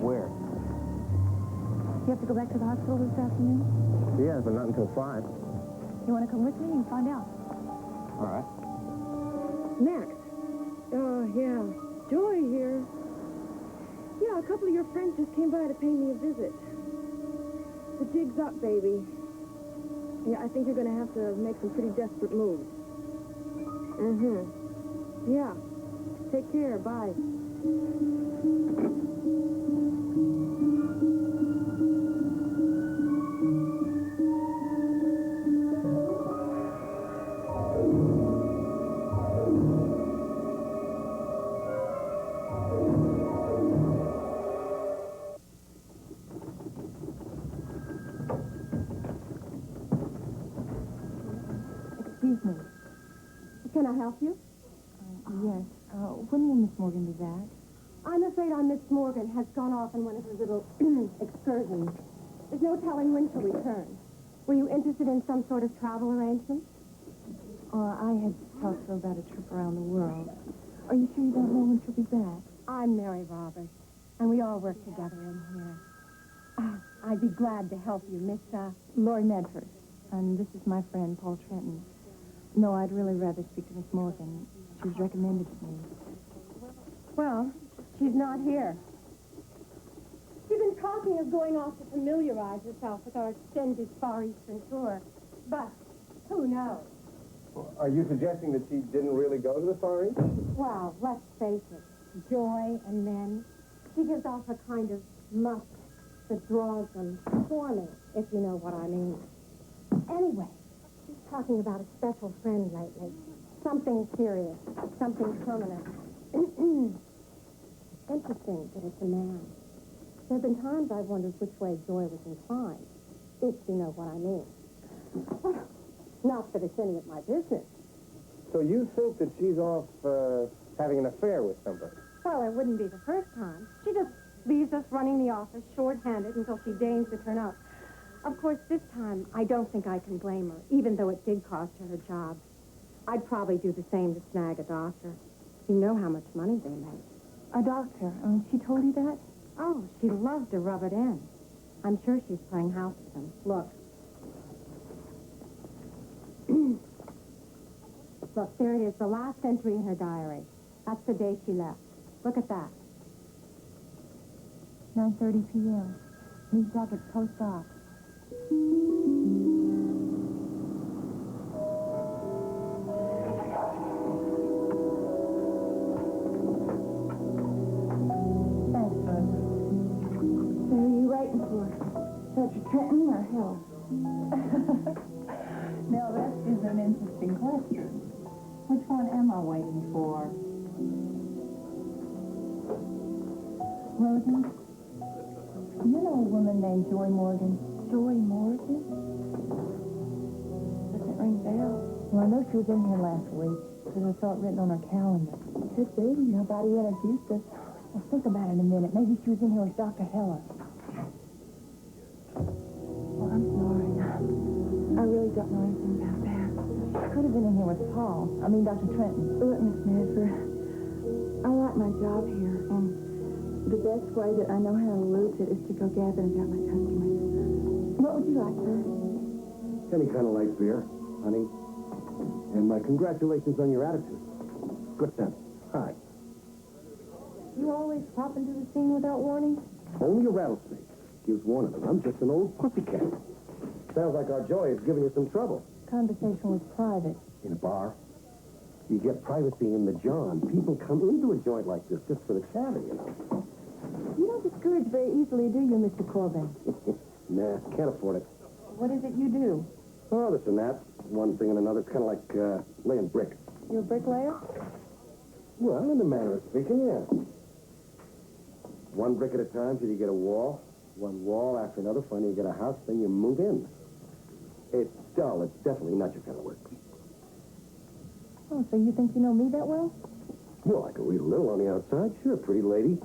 Where? You have to go back to the hospital this afternoon? Yeah, but not until 5. You want to come with me? You can find out. All right. Max. Oh, yeah. Joy here. Yeah, a couple of your friends just came by to pay me a visit. The jig's up, baby. Yeah, I think you're going to have to make some pretty desperate moves. Mm-hmm. Yeah. Take care. Bye. Excuse me. Can I help you? Yes. When will Miss Morgan be back? I'm afraid our Miss Morgan has gone off on one of her little excursions. There's no telling when she'll return. Were you interested in some sort of travel arrangement? I had talked to her about a trip around the world. Are you sure you don't know when she'll be back? I'm Mary Roberts, and we all work together in here. I'd be glad to help you, Miss, Lori Medford. And this is my friend, Paul Trenton. No, I'd really rather speak to Miss Morgan. She was recommended to me. Well, she's not here. She's been talking of going off to familiarize herself with our extended Far Eastern tour. But who knows? Are you suggesting that she didn't really go to the Far East? Well, let's face it. Joy and men. She gives off a kind of musk that draws them swarming, if you know what I mean. Anyway, she's talking about a special friend lately. Something serious, something permanent. Interesting that it's a man. There have been times I've wondered which way Joy was inclined, if you know what I mean. Not that it's any of my business. So you think that she's off having an affair with somebody? Well, it wouldn't be the first time. She just leaves us running the office short-handed until she deigns to turn up. Of course, this time, I don't think I can blame her, even though it did cost her her job. I'd probably do the same to snag a doctor. You know how much money they make. A doctor? She told you that? Oh, she loves to rub it in. I'm sure she's playing house with them. Look. Look, there it is, the last entry in her diary. That's the day she left. Look at that. 9:30 p.m. These jackets post-op. Thanks, bud. So who are you waiting for? Dr. Trenton or Hill? Now, that is an interesting question. Which one am I waiting for? Rosie, you know a woman named Joy Morgan? Joy Morgan? Doesn't ring bells. Well, I know she was in here last week because I saw it written on her calendar. Could be. Nobody introduced us. Well, think about it a minute. Maybe she was in here with Dr. Heller. Well, I'm sorry. I really don't know anything about that. She could have been in here with Dr. Trenton. Look, Miss Medford, I like my job here, and the best way that I know how to lose it is to go gathering about my customers. What would you like, sir? Any kind of light beer, honey. And my congratulations on your attitude. Good sense. Hi. You always pop into the scene without warning? Only a rattlesnake gives warning, and I'm just an old pussycat. Sounds like our Joy is giving you some trouble. Conversation was private. In a bar, you get privacy in the John. People come into a joint like this just for the chatter, you know. You don't discourage very easily, do you, Mr. Corbin? Nah, can't afford it. What is it you do? Oh, this and that. One thing and another. It's kind of like laying bricks. You're a bricklayer? Well, in a manner of speaking, yeah. One brick at a time till you get a wall. One wall after another. Finally, you get a house, then you move in. It's dull. It's definitely not your kind of work. Oh, so you think you know me that well? Well, I can read a little on the outside. Sure, pretty lady.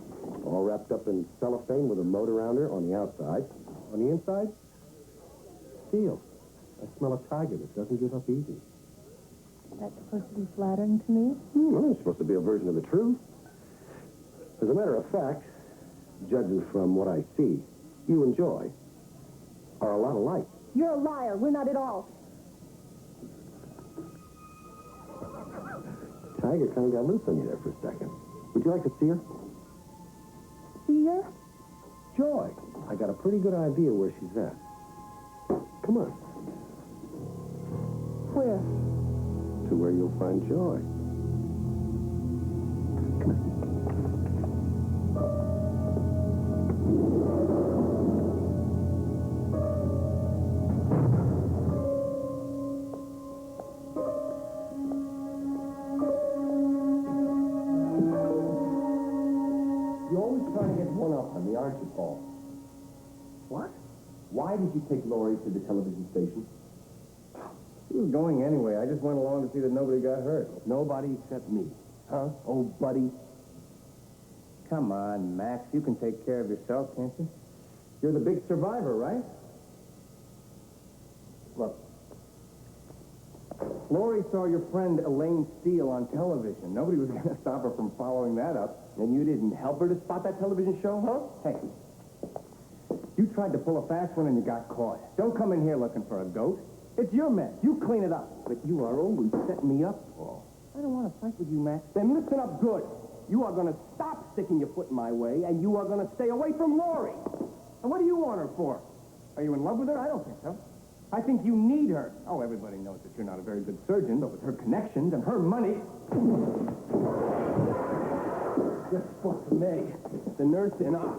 All wrapped up in cellophane with a moat around her on the outside. On the inside, steel. I smell a tiger that doesn't give up easy. That's supposed to be flattering to me? Well, it's supposed to be a version of the truth. As a matter of fact, judging from what I see, you and Joy are a lot alike. You're a liar. We're not at all. Tiger kind of got loose on you there for a second. Would you like to see her? See her? Joy. I got a pretty good idea where she's at. Come on. Where? To where you'll find Joy. Come on. You're always trying to get one up on me, aren't you, Paul? What? Why did you take Lori to the television station? She was going anyway. I just went along to see that nobody got hurt. Nobody except me. Huh? Oh, buddy. Come on, Max. You can take care of yourself, can't you? You're the big survivor, right? Look. Lori saw your friend Elaine Steele on television. Nobody was going to stop her from following that up. And you didn't help her to spot that television show, huh? Hey. You tried to pull a fast one and you got caught. Don't come in here looking for a goat. It's your mess. You clean it up. But you are always setting me up, Paul. I don't want to fight with you, Max. Then listen up good. You are going to stop sticking your foot in my way, and you are going to stay away from Lori. And what do you want her for? Are you in love with her? I don't think so. I think you need her. Oh, everybody knows that you're not a very good surgeon, but with her connections and her money... Just spoke to Meg, the nurse in Ox.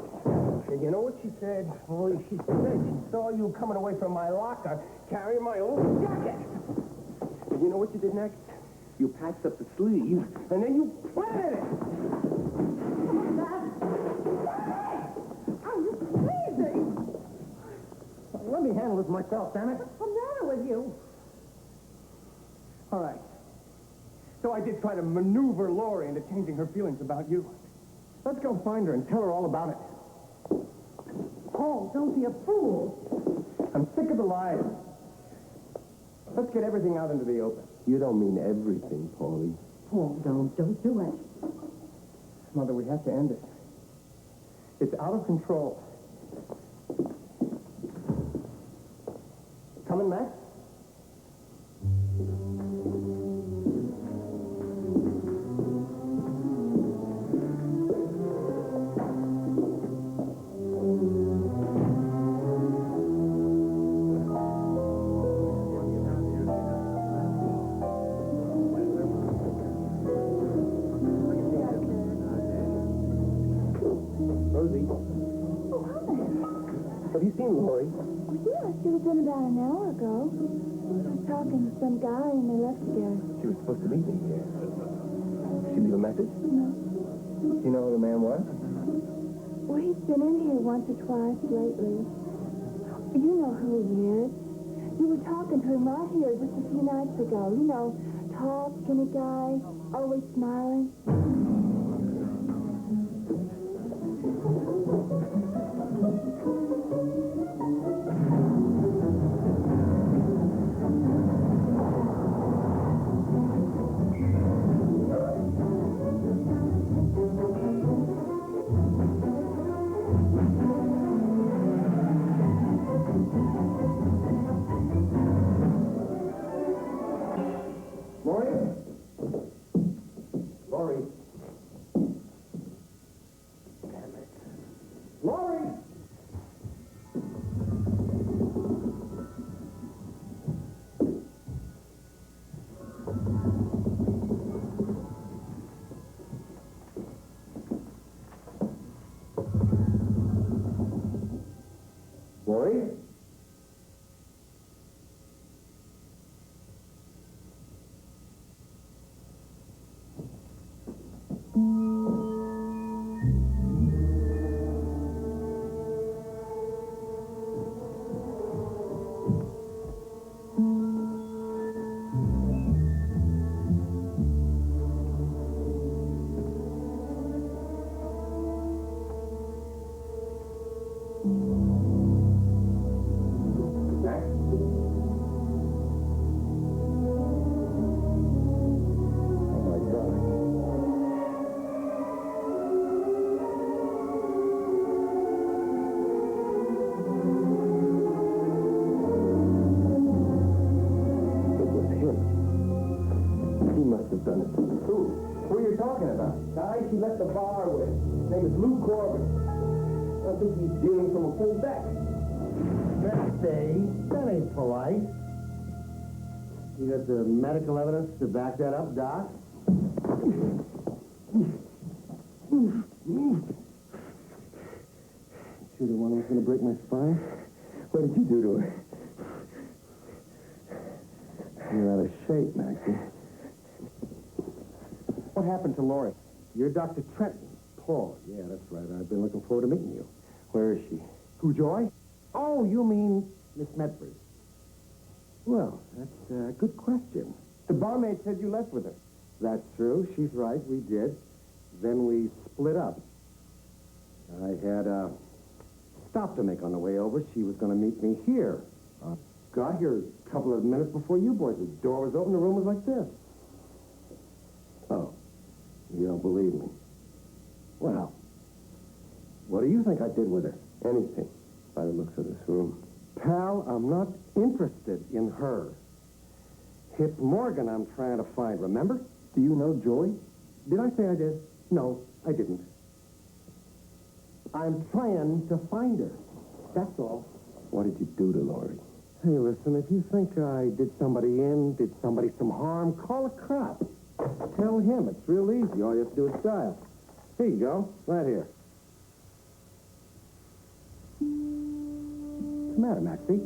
And you know what she said? Oh, she said she saw you coming away from my locker carrying my old jacket. And you know what you did next? You patched up the sleeve, and then you planted it. Oh, you're crazy. Let me handle this myself, damn it. What's the matter with you? All right. So I did try to maneuver Lori into changing her feelings about you. Let's go find her and tell her all about it. Paul, don't be a fool. I'm sick of the lies. Let's get everything out into the open. You don't mean everything, Paulie. Paul, don't do it. Mother, we have to end it. It's out of control. Coming, Max? Rosie? Oh, hi. Have you seen Lori? Yeah, she was in about an hour ago. was talking to some guy and they left together. She was supposed to meet me here. Did she leave a message? No. Do you know who the man was? Well, he's been in here once or twice lately. You know who he is. You were talking to him right here just a few nights ago. You know, tall, skinny guy, always smiling. Lori? She left the bar with. His name is Lou Corbin. I think he's dealing from a full deck. Birthday? That ain't polite. You got the medical evidence to back that up, Doc? Sure the one was going to break my spine? What did you do to her? You're out of shape, Maxie. What happened to Lori? You're Dr. Trenton. Paul. Yeah, that's right. I've been looking forward to meeting you. Where is she? Who, Joy? Oh, you mean Miss Medford. Well, that's a good question. The barmaid said you left with her. That's true. She's right. We did. Then we split up. I had a stop to make on the way over. She was going to meet me here. Got here a couple of minutes before you boys. The door was open. The room was like this. Oh. You don't believe me. Well, what do you think I did with her? Anything, by the looks of this room. Pal, I'm not interested in her. It's Morgan I'm trying to find, remember? Do you know Joy? Did I say I did? No, I didn't. I'm trying to find her. That's all. What did you do to Lori? Hey, listen, if you think I did somebody in, did somebody some harm, call a cop. Tell him. It's real easy. All you have to do is dial. Here you go. Right here. What's the matter, Maxie?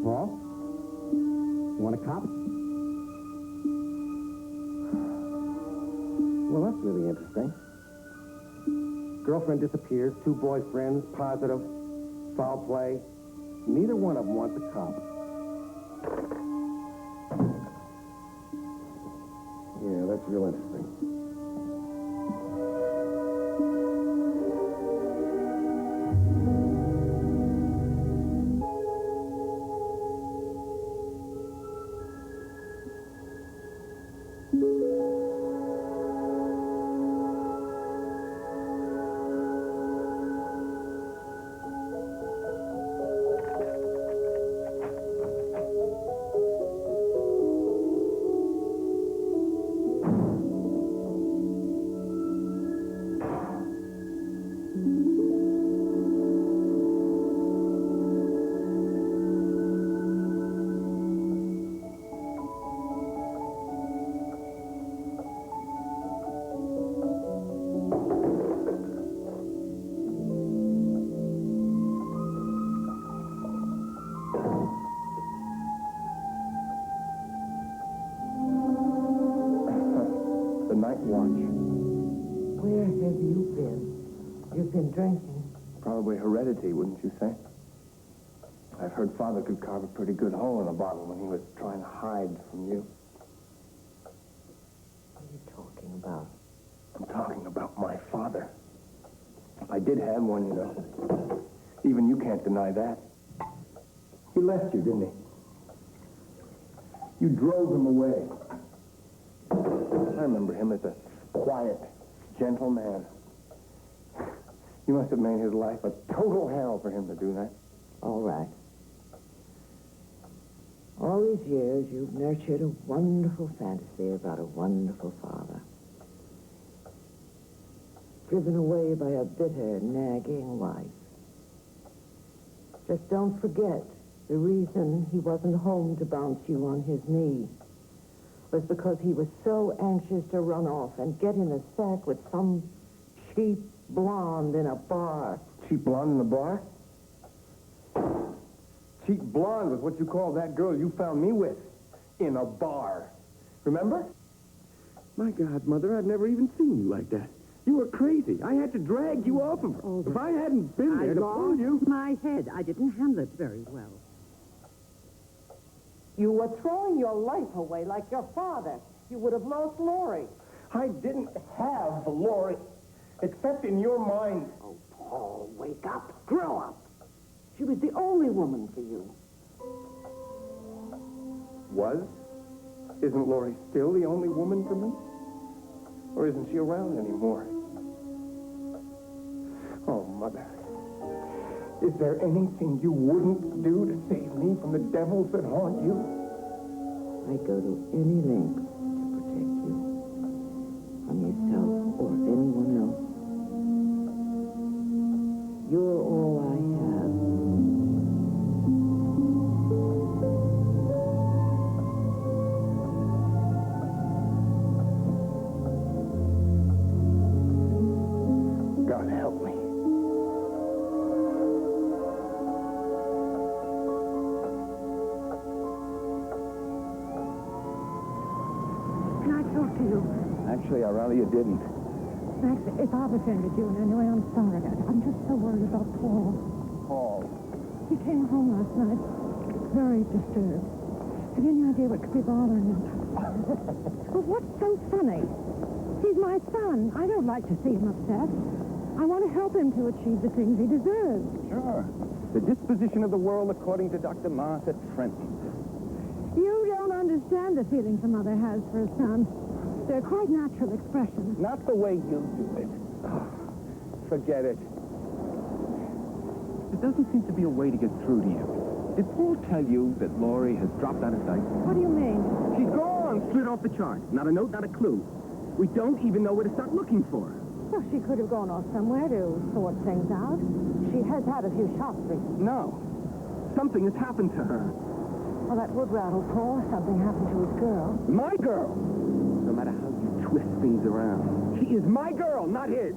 Paul? You want a cop? Well, that's really interesting. Girlfriend disappears, 2 boyfriends, positive, foul play. Neither one of them wants a cop. Yeah, that's real interesting. watch. Where have you been? You've been drinking. Probably heredity, wouldn't you say? I've heard Father could carve a pretty good hole in a bottle when he was trying to hide from you. What are you talking about? I'm talking about my father. I did have one, you know. Even you can't deny that. He left you, didn't he? You drove him away. I remember him as a quiet, gentle man. You must have made his life a total hell for him to do that. All right. All these years, you've nurtured a wonderful fantasy about a wonderful father. Driven away by a bitter, nagging wife. Just don't forget, the reason he wasn't home to bounce you on his knee was because he was so anxious to run off and get in a sack with some cheap blonde in a bar. Cheap blonde in the bar? Cheap blonde was what you call that girl you found me with. In a bar. Remember? My God, Mother, I've never even seen you like that. You were crazy. I had to drag you off of her. Oh, if I hadn't been there to pull you... my head. I didn't handle it very well. You were throwing your life away like your father. You would have lost Lori. I didn't have Lori, except in your mind. Oh, Paul, wake up. Grow up. She was the only woman for you. Was? Isn't Lori still the only woman for me? Or isn't she around anymore? Oh, Mother. Is there anything you wouldn't do to save me from the devils that haunt you? I go to any length to protect you from yourself or anyone else. You're all I have. God help me. Can I talk to you? Actually, I'd rather you didn't. Max, if I've offended you in any way, I'm sorry. I'm just so worried about Paul. Paul. He came home last night very disturbed. Have you any idea what could be bothering him? Well, what's so funny? He's my son. I don't like to see him upset. I want to help him to achieve the things he deserves. Sure. The disposition of the world according to Dr. Martha Trenton. You don't understand the feelings a mother has for a son. They're quite natural expressions. Not the way you do it. Forget it. There doesn't seem to be a way to get through to you. Did Paul tell you that Lori has dropped out of sight? What do you mean? She's gone! Slid off the chart. Not a note, not a clue. We don't even know where to start looking for her. Well, she could have gone off somewhere to sort things out. She has had a few shots recently. No. Something has happened to her. Well, that would rattle Paul. Something happened to his girl. My girl! No matter how you twist things around, she is my girl, not his.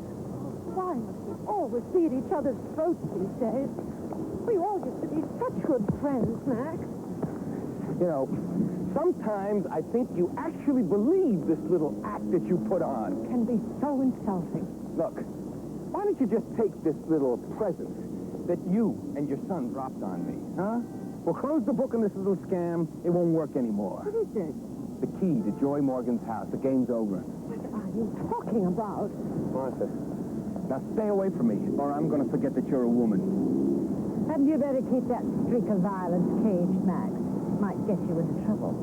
Why must we always be at each other's throats these days? We all used to be such good friends, Max. You know, sometimes I think you actually believe this little act that you put on. It can be so insulting. Look, why don't you just take this little present that you and your son dropped on me, huh? We'll close the book on this little scam. It won't work anymore. What is it? The key to Joy Morgan's house. The game's over. What are you talking about? Martha, now stay away from me, or I'm going to forget that you're a woman. Hadn't you better keep that streak of violence caged, Max? Might get you into trouble.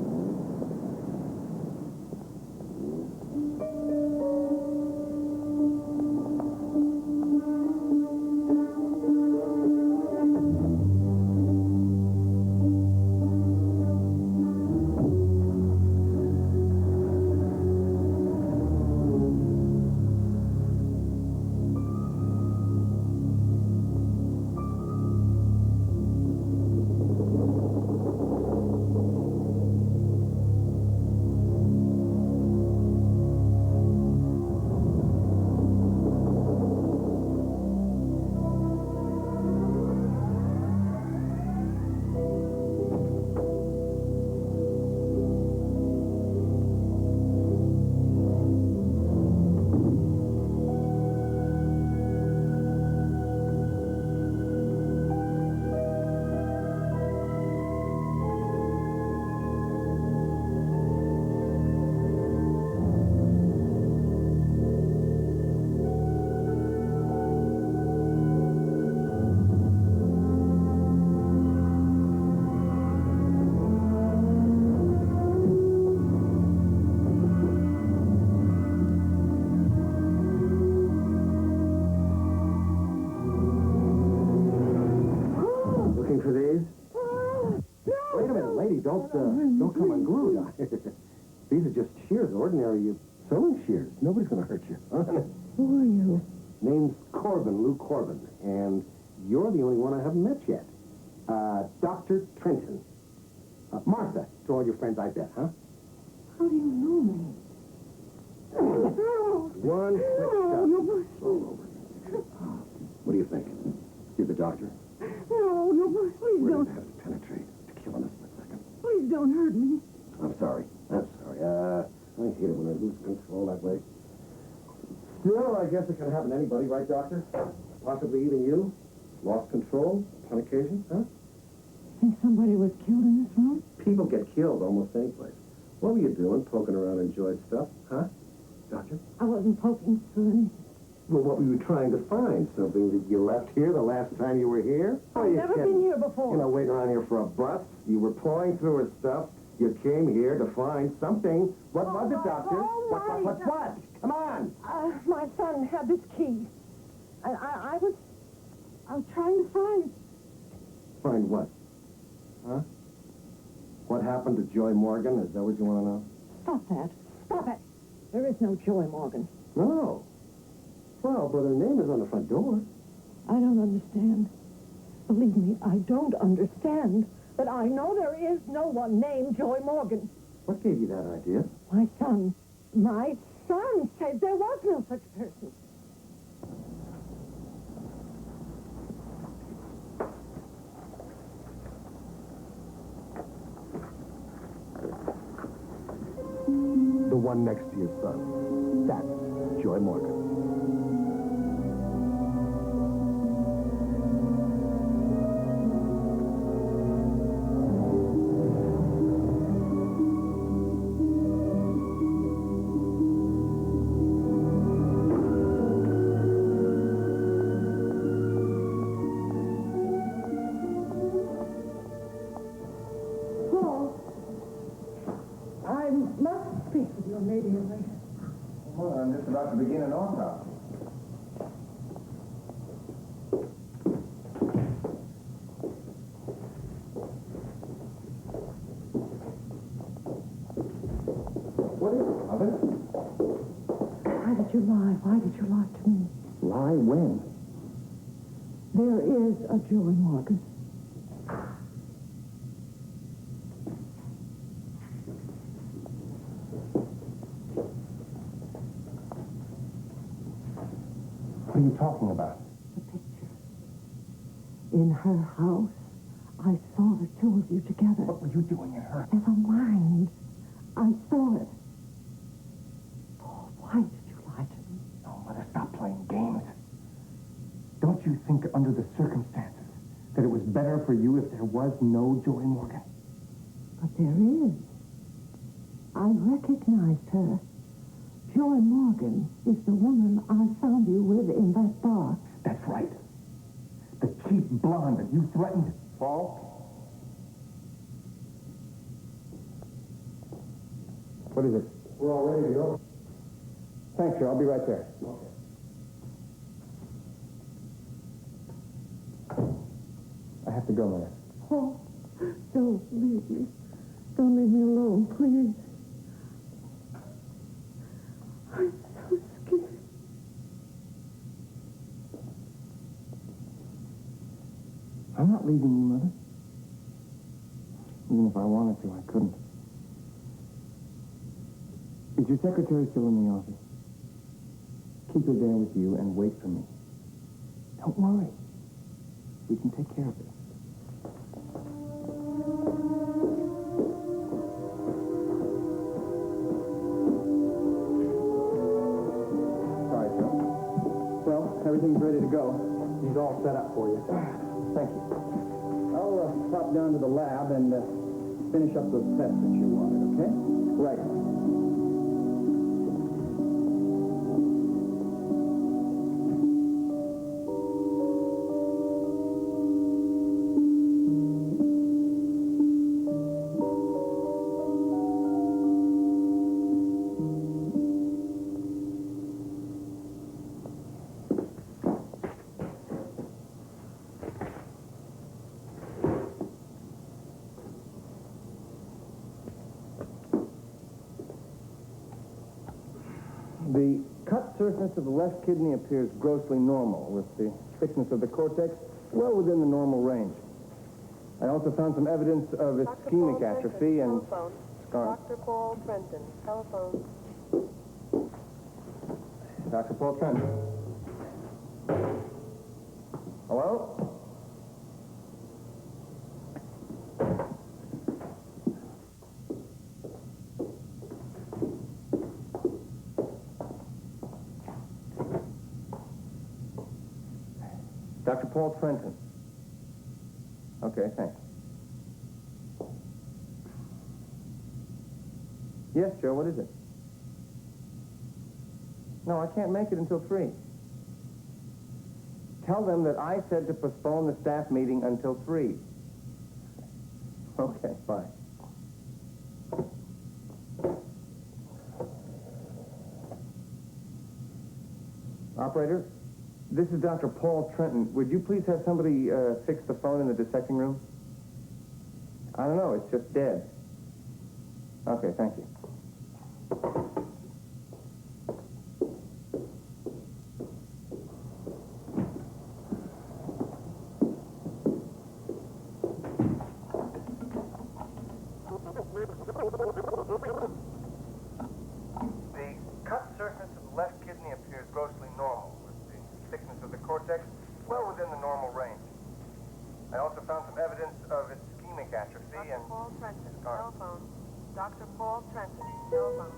Don't come unglued. These are just shears, ordinary sewing shears. Nobody's going to hurt you. Who are you? Name's Corbin, Lou Corbin, and you're the only one I haven't met yet. Dr. Trenton. Martha, to all your friends, I bet, huh? How do you know me? One quick shot. All over. What do you think? You're the doctor. No, please We're don't. going to have to penetrate to kill in a split second. Please don't hurt me. I'm sorry. I hate it when I lose control that way. Still, I guess it can happen to anybody, right, Doctor? Possibly even you. Lost control on occasion, huh? Think somebody was killed in this room? People get killed almost any place. What were you doing, poking around enjoyed stuff, huh? Doctor? I wasn't poking through anything. Well, what were you trying to find? Something that you left here the last time you were here? I've never been here before. You know, waiting around here for a bus. You were pawing through her stuff. You came here to find something. What was it, Doctor? What? Come on! My son had this key. I was trying to find... Find what? Huh? What happened to Joy Morgan? Is that what you want to know? Stop that. Stop it. There is no Joy Morgan. No. Well, but her name is on the front door. I don't understand. Believe me, I don't understand. But I know there is no one named Joy Morgan. What gave you that idea? My son said there was no such person. The one next to your son. That's Joy Morgan. Well, I'm just about to begin an autopsy. What is it, Mother? Why did you lie? Why did you lie to me? Lie when? There is a Joy Morgan. What are you talking about? The picture. In her house, I saw the two of you together. What were you doing in her? Never mind. I saw it. Paul, why did you lie to me? No, Mother, stop playing games. Don't you think, under the circumstances, that it was better for you if there was no Joy Morgan? But there is. I recognized her. Joy Morgan is the woman I found you with in that bar. That's right. The cheap blonde that you threatened. Paul? What is it? We're all ready to go. Thanks, sir. I'll be right there. Okay. I have to go, Mother. Paul, don't leave me. Don't leave me alone, please. I'm so scared. I'm not leaving you, Mother. Even if I wanted to, I couldn't. Is your secretary still in the office? Keep her there with you and wait for me. Don't worry. We can take care of it. Sorry, Joe. Well, everything's ready to go. He's all set up for you. Thank you. I'll pop down to the lab and finish up those tests that you wanted, okay? Right. The cut surface of the left kidney appears grossly normal, with the thickness of the cortex well within the normal range. I also found some evidence of ischemic atrophy and scarring. Dr. Paul Trenton, telephone. Dr. Paul Trenton. Hello? Dr. Paul Trenton. Okay, thanks. Yes, Joe, what is it? No, I can't make it until 3. Tell them that I said to postpone the staff meeting until 3. Okay, bye. Operator, this is Dr. Paul Trenton. Would you please have somebody fix the phone in the dissecting room? I don't know, it's just dead. Okay, thank you. The cut surface of the left kidney appears grossly normal, with the thickness of the cortex well within the normal range. I also found some evidence of ischemic atrophy and Paul Trenton, scarring. telephone. Dr. Paul Trenton, telephone.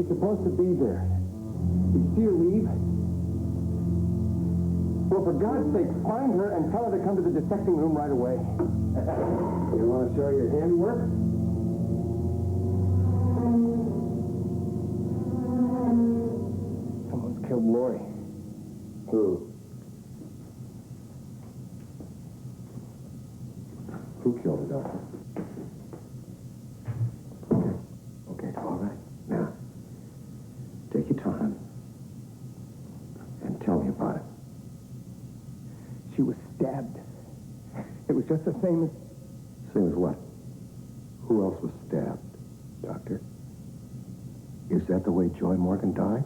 Supposed to be there. Did you see her leave? Well, for God's sake, find her and tell her to come to the dissecting room right away. You want to show your handiwork? Someone's killed Lori. Who? Who killed her, Doctor? Okay, all right. Now, take your time and tell me about it. She was stabbed. It was just the same as... Same as what? Who else was stabbed, Doctor? Is that the way Joy Morgan died?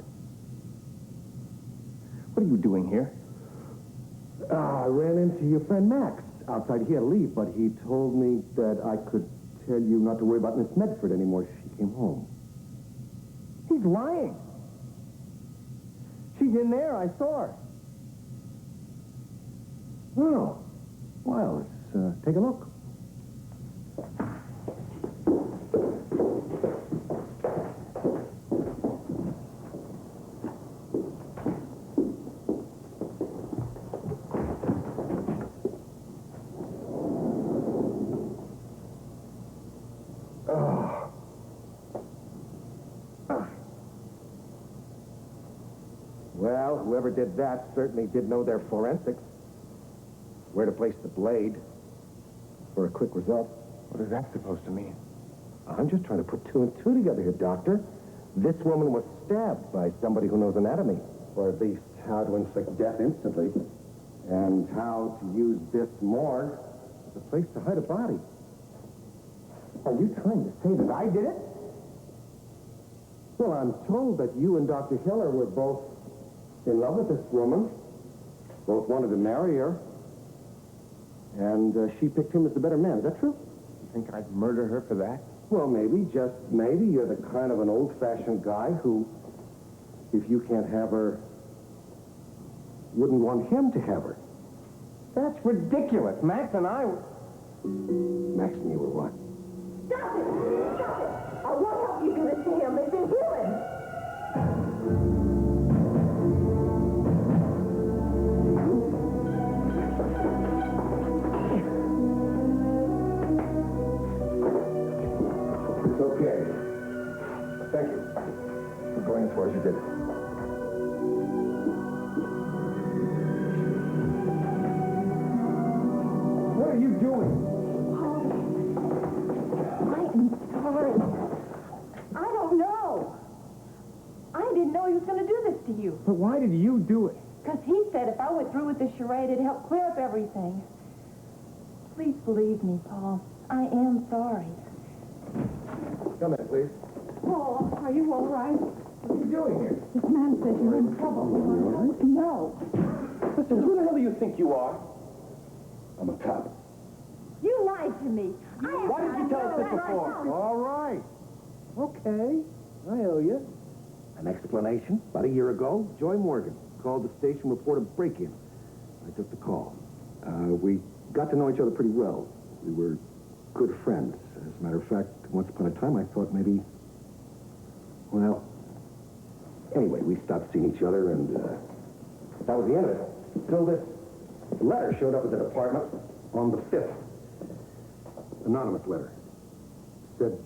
What are you doing here? I ran into your friend Max outside. He had to leave, but he told me that I could tell you not to worry about Miss Medford anymore. She came home. He's lying. She's in there. I saw her. Oh, well, let's take a look. Well, whoever did that certainly did know their forensics. Where to place the blade for a quick result. What is that supposed to mean? I'm just trying to put two and two together here, Doctor. This woman was stabbed by somebody who knows anatomy, or at least how to inflict death instantly, and how to use this morgue as a place to hide a body. Are you trying to say that I did it? Well, I'm told that you and Dr. Hiller were both in love with this woman, both wanted to marry her, and she picked him as the better man. Is that true? You think I'd murder her for that? Well, maybe, just maybe, you're the kind of an old-fashioned guy who, if you can't have her, wouldn't want him to have her. That's ridiculous. Max and I... Max and you were what? Stop it! Stop it! I won't help you do this to him. Listen, kill him! It's okay. Thank you for going as far as you did. What are you doing? I am sorry. I don't know. I didn't know he was going to do this to you. But why did you do it? Because he said if I went through with this charade, it'd help clear up everything. Please believe me, Paul. I am sorry. Come in, please. Paul, are you all right? What are you doing here? This man says you're in trouble. No. Listen, who the hell do you think you are? I'm a cop. You lied to me. Why didn't you tell us this before? All right. Okay. I owe you. An explanation. About a year ago, Joy Morgan called the station, reported break-in. I took the call. We got to know each other pretty well. We were good friends. As a matter of fact, once upon a time, I thought maybe... Well, anyway, we stopped seeing each other, and that was the end of it. Until this letter showed up at the department on the 5th. Anonymous letter. Said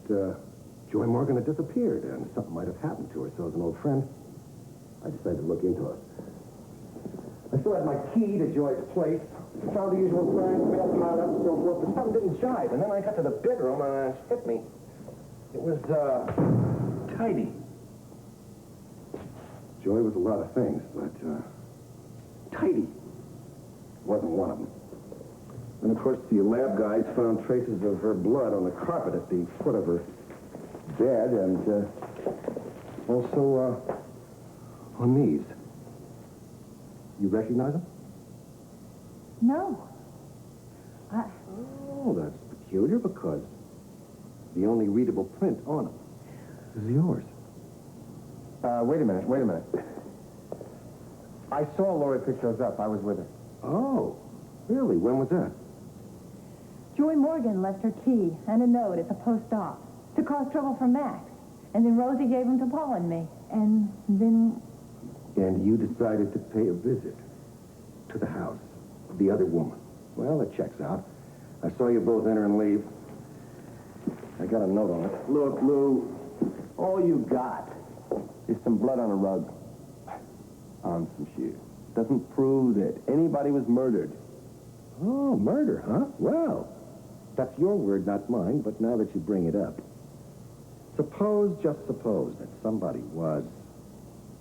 Joy Morgan had disappeared, and something might have happened to her. So as an old friend, I decided to look into it. I still had my key to Joy's place. Found the usual signs, mail piled up, and so forth, but something didn't jive. And then I got to the bedroom, and it hit me. It was, tidy. Joy was a lot of things, but, tidy wasn't one of them. And, of course, the lab guys found traces of her blood on the carpet at the foot of her bed, and, also, on these. You recognize them? No. Oh, that's peculiar, because the only readable print on them is yours. Wait a minute. I saw Lori pick those up. I was with her. Oh, really? When was that? Joy Morgan left her key and a note at the post op to cause trouble for Max. And then Rosie gave them to Paul and me. And then... And you decided to pay a visit to the house of the other woman. Well, it checks out. I saw you both enter and leave. I got a note on it. Look, Lou, all you got is some blood on a rug. On some shoes. Doesn't prove that anybody was murdered. Oh, murder, huh? Well, that's your word, not mine, but now that you bring it up, suppose, just suppose, that somebody was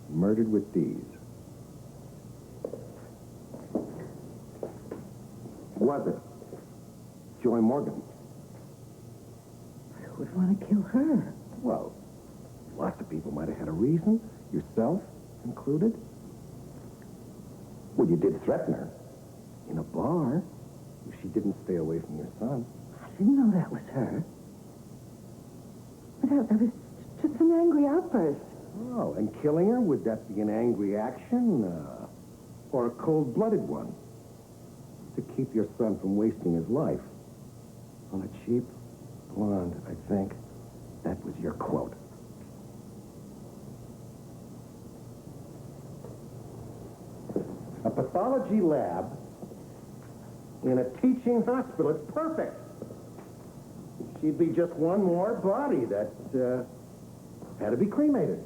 murdered with these. Was it Joy Morgan? Who would want to kill her? Well, lots of people might have had a reason, yourself included. Well, you did threaten her in a bar if she didn't stay away from your son. I didn't know that was her. But that was just an angry outburst. Oh, and killing her, would that be an angry action or a cold-blooded one? To keep your son from wasting his life on a cheap blonde, I think. That was your quote. A pathology lab in a teaching hospital. It's perfect. She'd be just one more body that had to be cremated.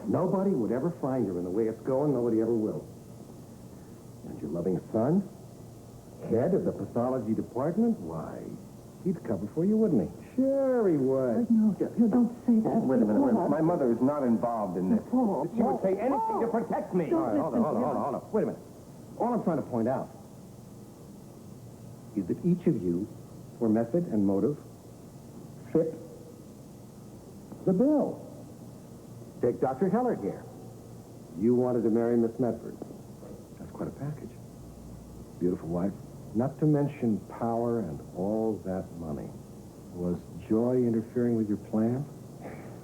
Nobody would ever find her, and the way it's going, nobody ever will. And your loving son, head of the pathology department, why, He'd cover for you, wouldn't he? Sure he would. No, don't say that. Wait a minute. My mother is not involved in this. She would say anything to protect me. All right, hold on. Wait a minute. All I'm trying to point out is that each of you, for method and motive, fit the bill. Take Dr. Heller here. You wanted to marry Miss Medford. That's quite a package. Beautiful wife. Not to mention power and all that money. Was Joy interfering with your plan?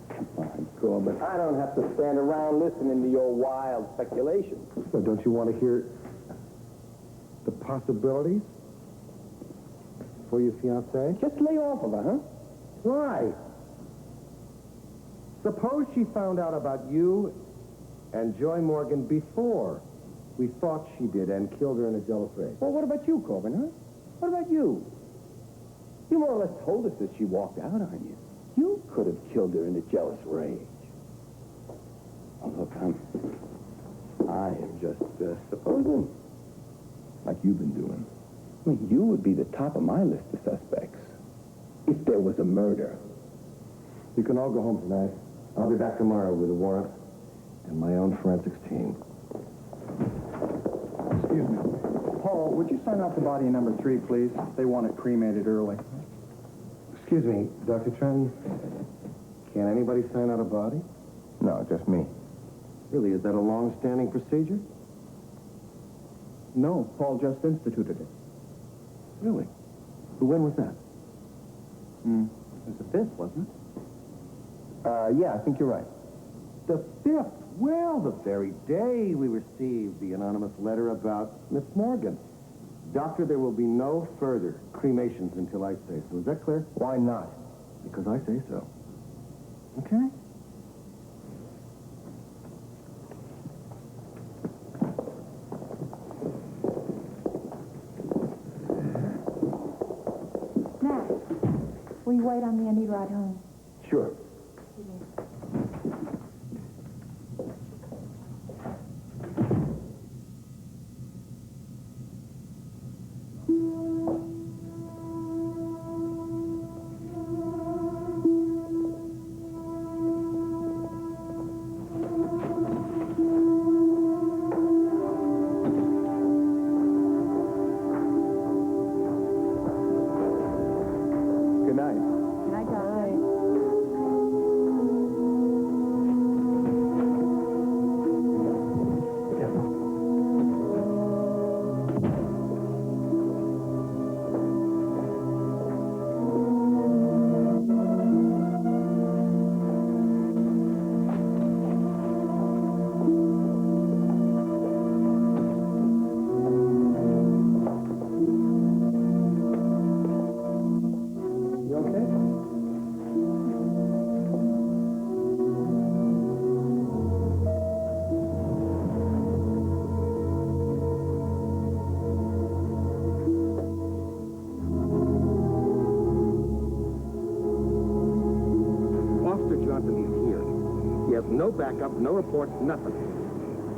Come on, Corbin. I don't have to stand around listening to your wild speculations. So don't you want to hear the possibilities for your fiancée? Just lay off of her, huh? Why? Suppose she found out about you and Joy Morgan before we thought she did and killed her in a jealous rage. Well, what about you, Corbin, huh? What about you? You more or less told us that she walked out on you. You could have killed her in a jealous rage. Oh, look, I am just supposing, like you've been doing. I mean, you would be the top of my list of suspects if there was a murder. You can all go home tonight. I'll be back tomorrow with a warrant and my own forensics team. Excuse me. Paul, would you sign out the body in number 3, please? They want it cremated early. Excuse me, Dr. Trenton. Can anybody sign out a body? No, just me. Really, is that a long-standing procedure? No, Paul just instituted it. Really? When was that? It was the 5th, wasn't it? Yeah, I think you're right. The 5th? Well, the very day we received the anonymous letter about Miss Morgan. Doctor, there will be no further cremations until I say so. Is that clear? Why not? Because I say so. Okay? Matt, will you wait on me? I need a ride home. Sure. Good night. Good night, darling. You okay? Officer Johnson is here. He has no backup, no reports, nothing.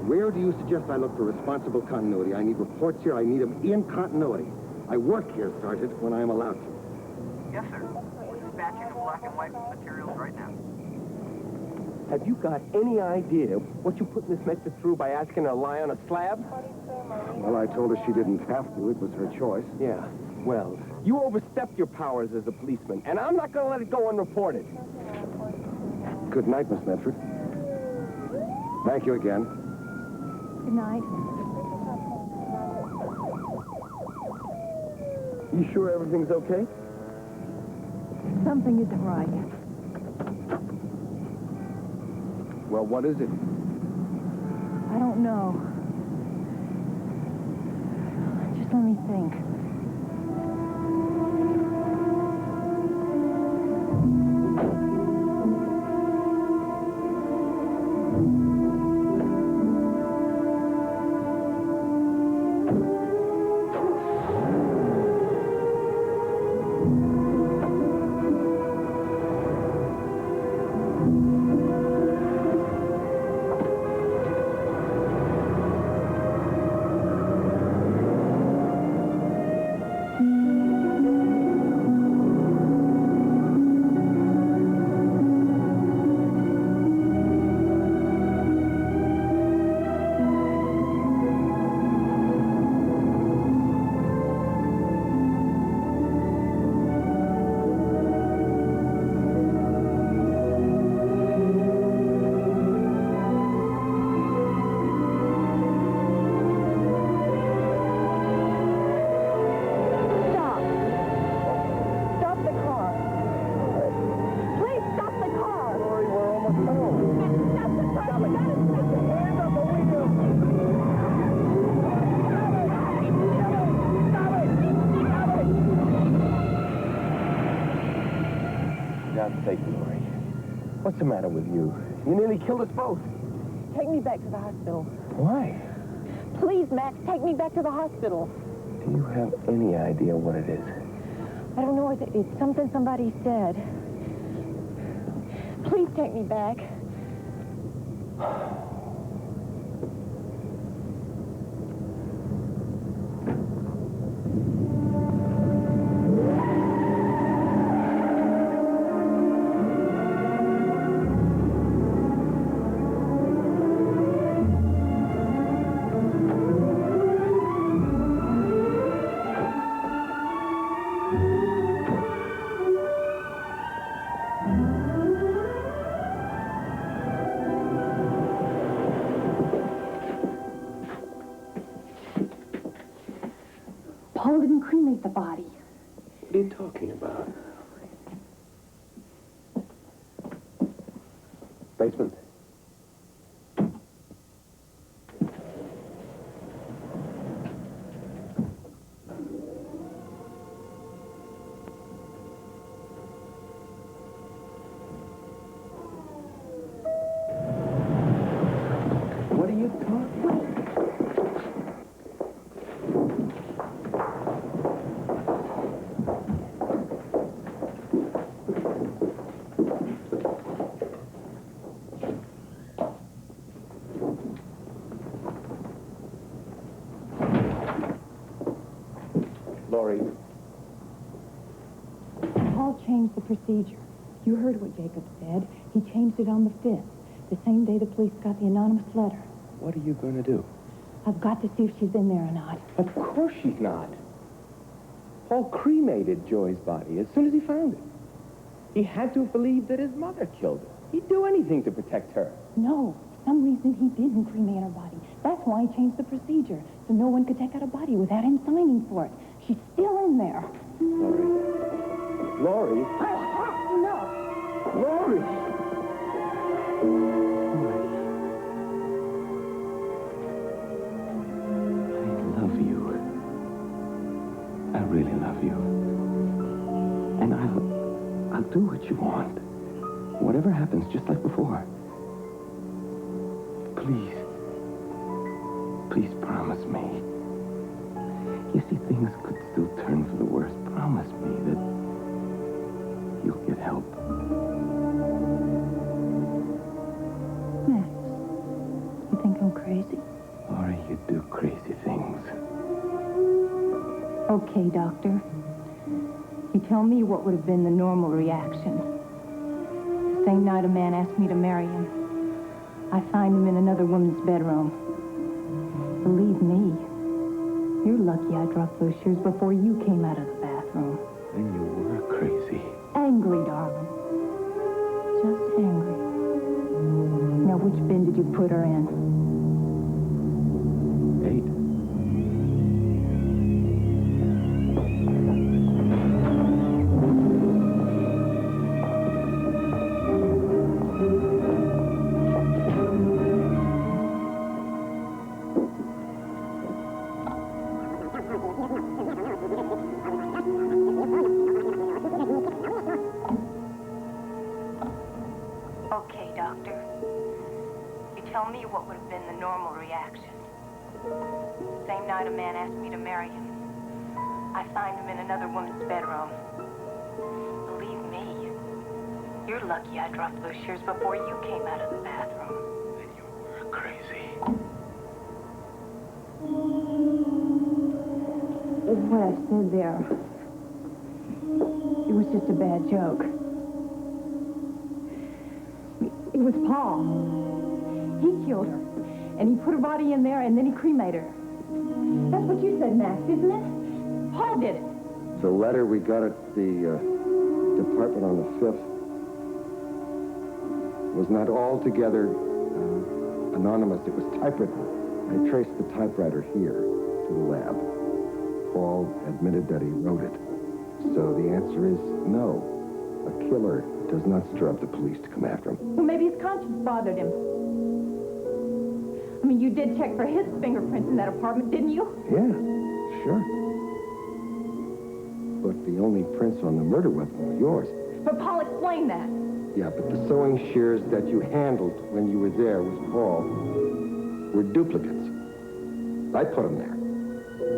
Where do you suggest I look for responsible continuity? I need reports here. I need them in continuity. I work here, Sergeant, when I am allowed to. Yes, sir. We're dispatching the black and white materials right now. Have you got any idea what you put Miss Medford through by asking her to lie on a slab? Well, I told her she didn't have to. It was her choice. Yeah, well, you overstepped your powers as a policeman, and I'm not going to let it go unreported. Good night, Miss Medford. Thank you again. Good night. You sure everything's okay? Something isn't right. Well, what is it? I don't know. Just let me think. God's sake, Lori? What's the matter with you? You nearly killed us both. Take me back to the hospital. Why? Please, Max, take me back to the hospital. Do you have any idea what it is? I don't know. It's something somebody said. Please take me back. Paul didn't cremate the body. What are you talking about? Basement. What are you talking about? Lori. Paul changed the procedure. You heard what Jacob said. He changed it on the 5th, the same day the police got the anonymous letter. What are you going to do? I've got to see if she's in there or not. Of course she's not. Paul cremated Joy's body as soon as he found it. He had to have believed that his mother killed her. He'd do anything to protect her. No, for some reason he didn't cremate her body. That's why he changed the procedure, so no one could take out a body without him signing for it. She's still in there. Lori. Lori. I have to know. Lori. I love you. I really love you. And I'll do what you want. Whatever happens, just like before. Please. Please promise me. You see, things could still turn for the worst. Promise me that you'll get help. Max, you think I'm crazy? Laura, you do crazy things. Okay, doctor. You tell me what would have been the normal reaction. The same night a man asked me to marry him, I find him in another woman's bedroom. Believe me, you're lucky I dropped those shoes before you came out of the bathroom. Then you were crazy. Angry, darling. Just angry. Now, which bin did you put her in? 8. Okay, doctor. You tell me what would have been the normal reaction. Same night a man asked me to marry him, I find him in another woman's bedroom. Believe me, you're lucky I dropped those shears before you came out of the bathroom. Then you were crazy. What I said there, it was just a bad joke. It was Paul. He killed her, and he put her body in there, and then he cremated her. That's what you said, Max, isn't it? Paul did it. The letter we got at the department on the 5th was not altogether anonymous. It was typewritten. I traced the typewriter here to the lab. Paul admitted that he wrote it. So the answer is no. A killer does not stir up the police to come after him. Well, maybe his conscience bothered him. I mean, you did check for his fingerprints in that apartment, didn't you? Yeah, sure. But the only prints on the murder weapon were yours. But Paul explained that. Yeah, but the sewing shears that you handled when you were there with Paul were duplicates. I put them there.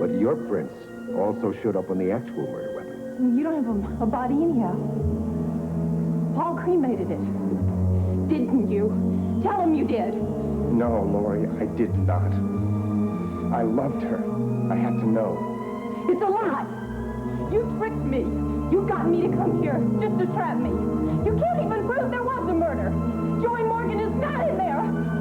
But your prints also showed up on the actual murder weapon. You don't have a body anyhow. Paul cremated it. Didn't you? Tell him you did. No, Lori, I did not. I loved her. I had to know. It's a lie. You tricked me. You got me to come here just to trap me. You can't even prove there was a murder. Joy Morgan is not in there.